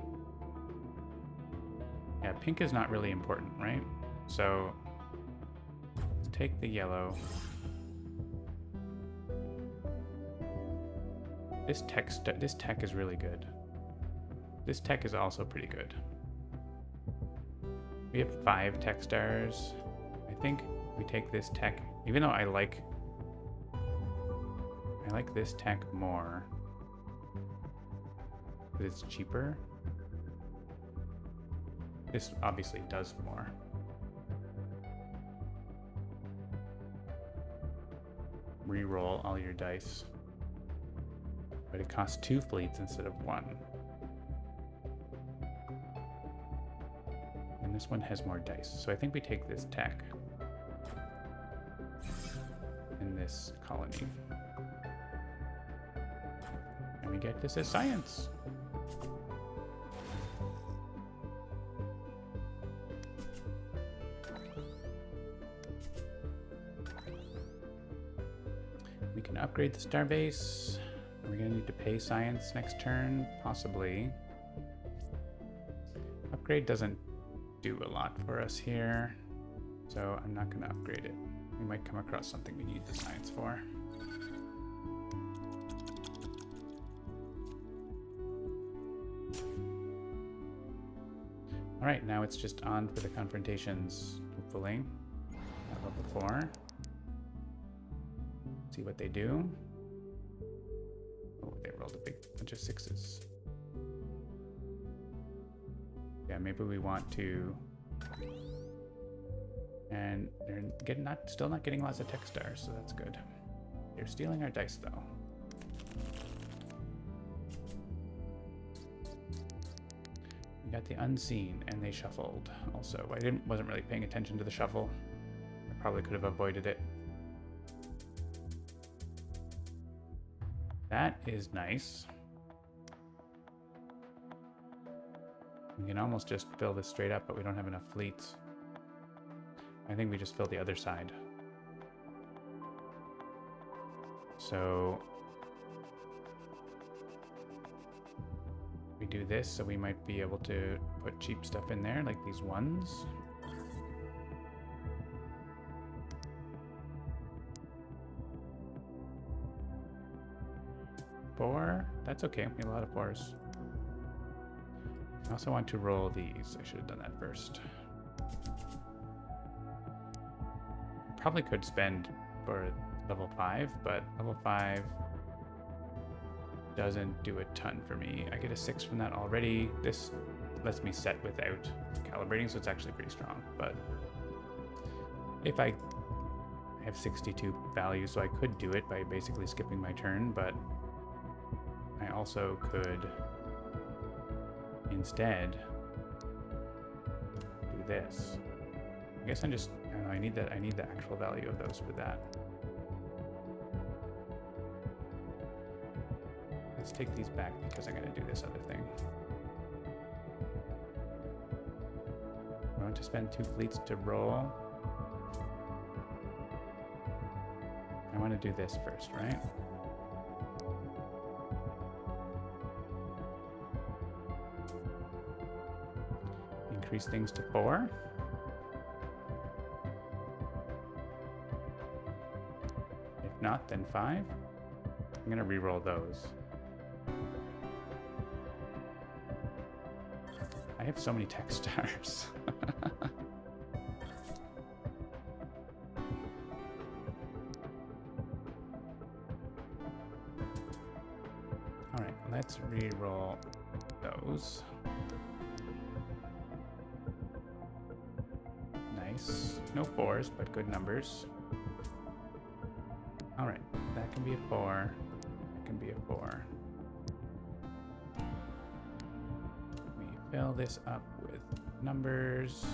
Yeah, pink is not really important, right? So let's take the yellow. This tech is really good. This tech is also pretty good. We have 5 tech stars. I think we take this tech, even though I like this tech more because it's cheaper. This obviously does more. Reroll all your dice. But it costs 2 fleets instead of 1. And this one has more dice. So I think we take this tech in this colony. And we get this as science. We can upgrade the starbase. Are we going to need to pay science next turn? Possibly. Upgrade doesn't do a lot for us here, so I'm not going to upgrade it. We might come across something we need the science for. Alright, now it's just on for the confrontations, hopefully. Not level 4. See what they do. Oh, they rolled a big bunch of 6s. Yeah, maybe we want to... And they're still not getting lots of tech stars, so that's good. They're stealing our dice, though. We got the unseen, and they shuffled. Also, I wasn't really paying attention to the shuffle. I probably could have avoided it. That is nice. We can almost just fill this straight up, but we don't have enough fleets. I think we just fill the other side. So we do this, so we might be able to put cheap stuff in there, like these ones. Four. That's okay. We have a lot of fours. I also want to roll these. I should have done that first. Probably could spend for level 5, but level 5 doesn't do a ton for me. I get a 6 from that already. This lets me set without calibrating, so it's actually pretty strong. But if I have 62 values, so I could do it by basically skipping my turn, but I also could instead do this. I guess I don't know, I need the actual value of those for that. Let's take these back because I'm going to do this other thing. I want to spend 2 fleets to roll. I want to do this first, right? Increase things to 4. If not, then 5. I'm going to re-roll those. I have so many tech stars. All right, let's re-roll those. Nice. No 4s, but good numbers. All right, that can be a 4. That can be a 4. Fill this up with numbers.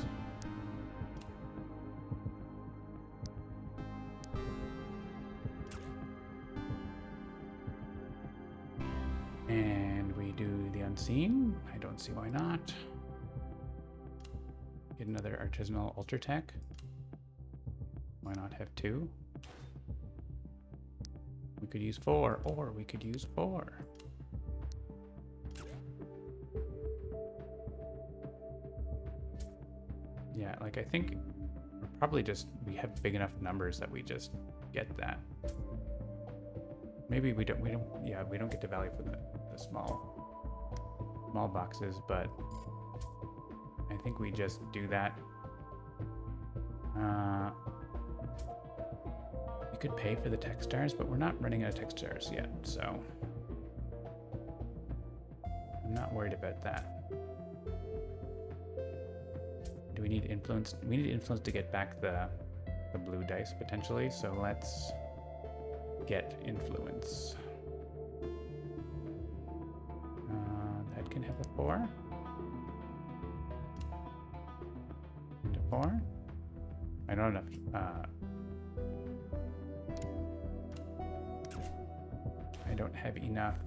And we do the unseen. I don't see why not. Get another artisanal ultra tech. Why not have 2? We could use 4, or we could use 4. Yeah, like I think we're probably we have big enough numbers that we just get that. Maybe we don't get the value for the small boxes, but I think we just do that. We could pay for the tech stars, but we're not running out of tech stars yet, so I'm not worried about that. Do we need influence? We need influence to get back the blue dice potentially, so let's get influence. That can have a 4. And a 4. I don't have enough. I don't have enough.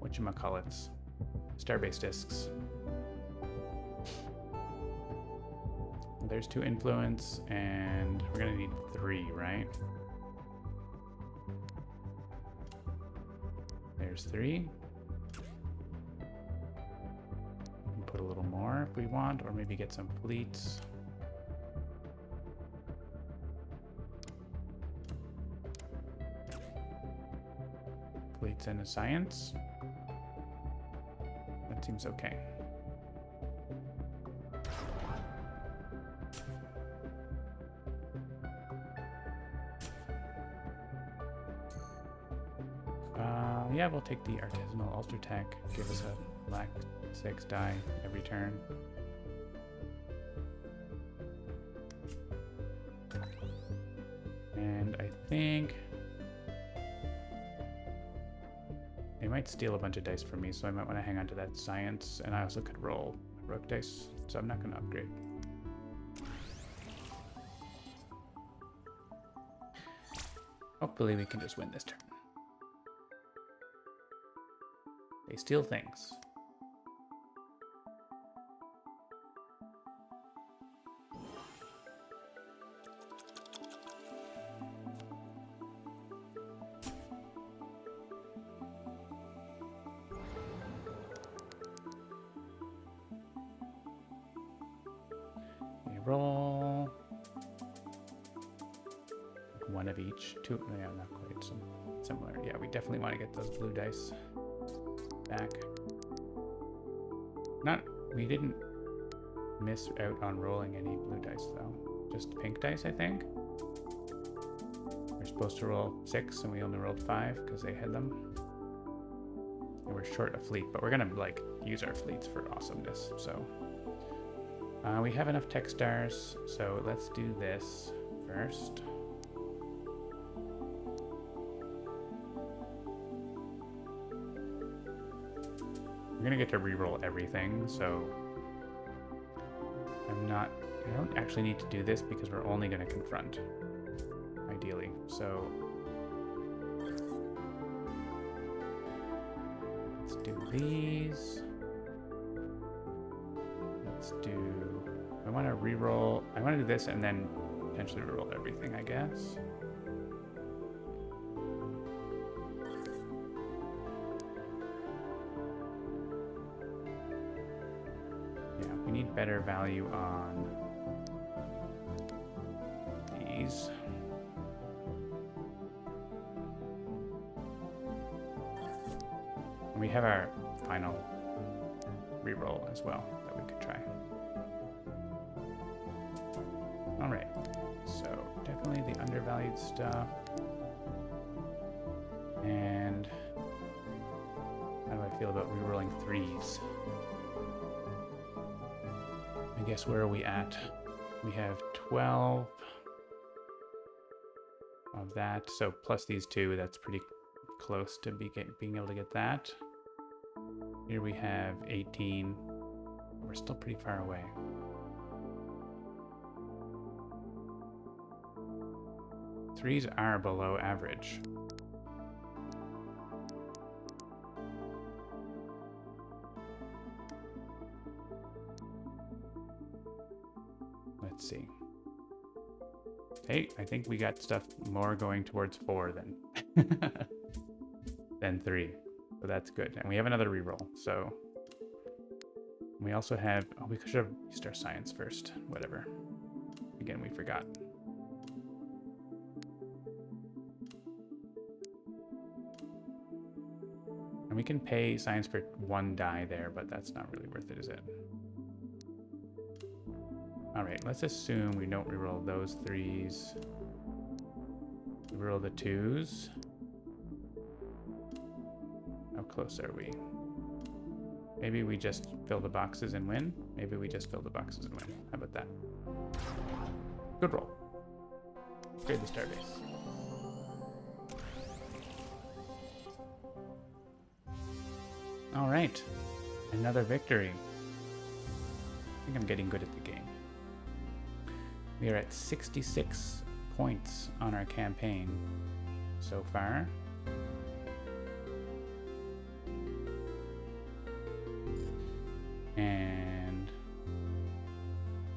Whatchamacallits? Starbase discs. There's 2 influence, and we're gonna need 3, right? There's 3. We can put a little more if we want, or maybe get some fleets. Fleets and a science. That seems okay. Yeah, we'll take the artisanal ultra tech. Give us a black 6 die every turn. And I think they might steal a bunch of dice from me, so I might want to hang on to that science. And I also could roll rogue dice, so I'm not going to upgrade. Hopefully we can just win this turn. They steal things. roll one of each. Two, yeah, not quite similar. Yeah, we definitely want to get those blue dice back. We didn't miss out on rolling any blue dice though. Just pink dice, I think. We're supposed to roll 6 and we only rolled 5 because they had them. And we're short a fleet, but we're gonna like use our fleets for awesomeness. So we have enough tech stars, so let's do this first. We're gonna get to reroll everything, so I don't actually need to do this because we're only gonna confront, ideally. So let's do these. Let's do, I wanna reroll, I wanna do this and then potentially reroll everything, I guess. We need better value on these. And we have our final reroll as well that we could try. All right, so definitely the undervalued stuff. And how do I feel about rerolling 3s? I guess where are we at? We have 12 of that, so plus these 2, that's pretty close to being able to get that. Here we have 18. We're still pretty far away. Threes are below average. Let's see. Hey, I think we got stuff more going towards 4 than 3. So that's good. And we have another reroll. So we also have, oh, we should have used our science first. Whatever. Again, we forgot. And we can pay science for 1 die there, but that's not really worth it, is it? All right, let's assume we don't reroll those 3s. We reroll the 2s. How close are we? Maybe we just fill the boxes and win. Maybe we just fill the boxes and win. How about that? Good roll. Trade the starbase. All right, another victory. I think I'm getting good at the game. We are at 66 points on our campaign so far. And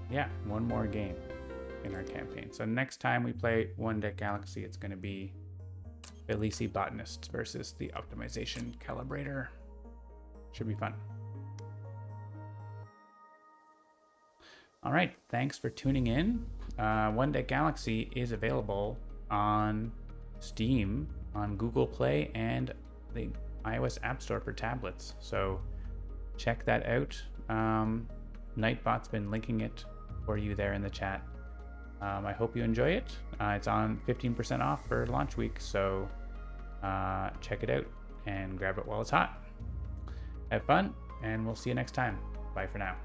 yeah, one more game in our campaign. So next time we play One Deck Galaxy, it's going to be Elise Botanists versus the Optimization Calibrator. Should be fun. All right, thanks for tuning in. One Deck Galaxy is available on Steam, on Google Play, and the iOS App Store for tablets. So check that out. Nightbot's been linking it for you there in the chat. I hope you enjoy it. It's on 15% off for launch week, so check it out and grab it while it's hot. Have fun, and we'll see you next time. Bye for now.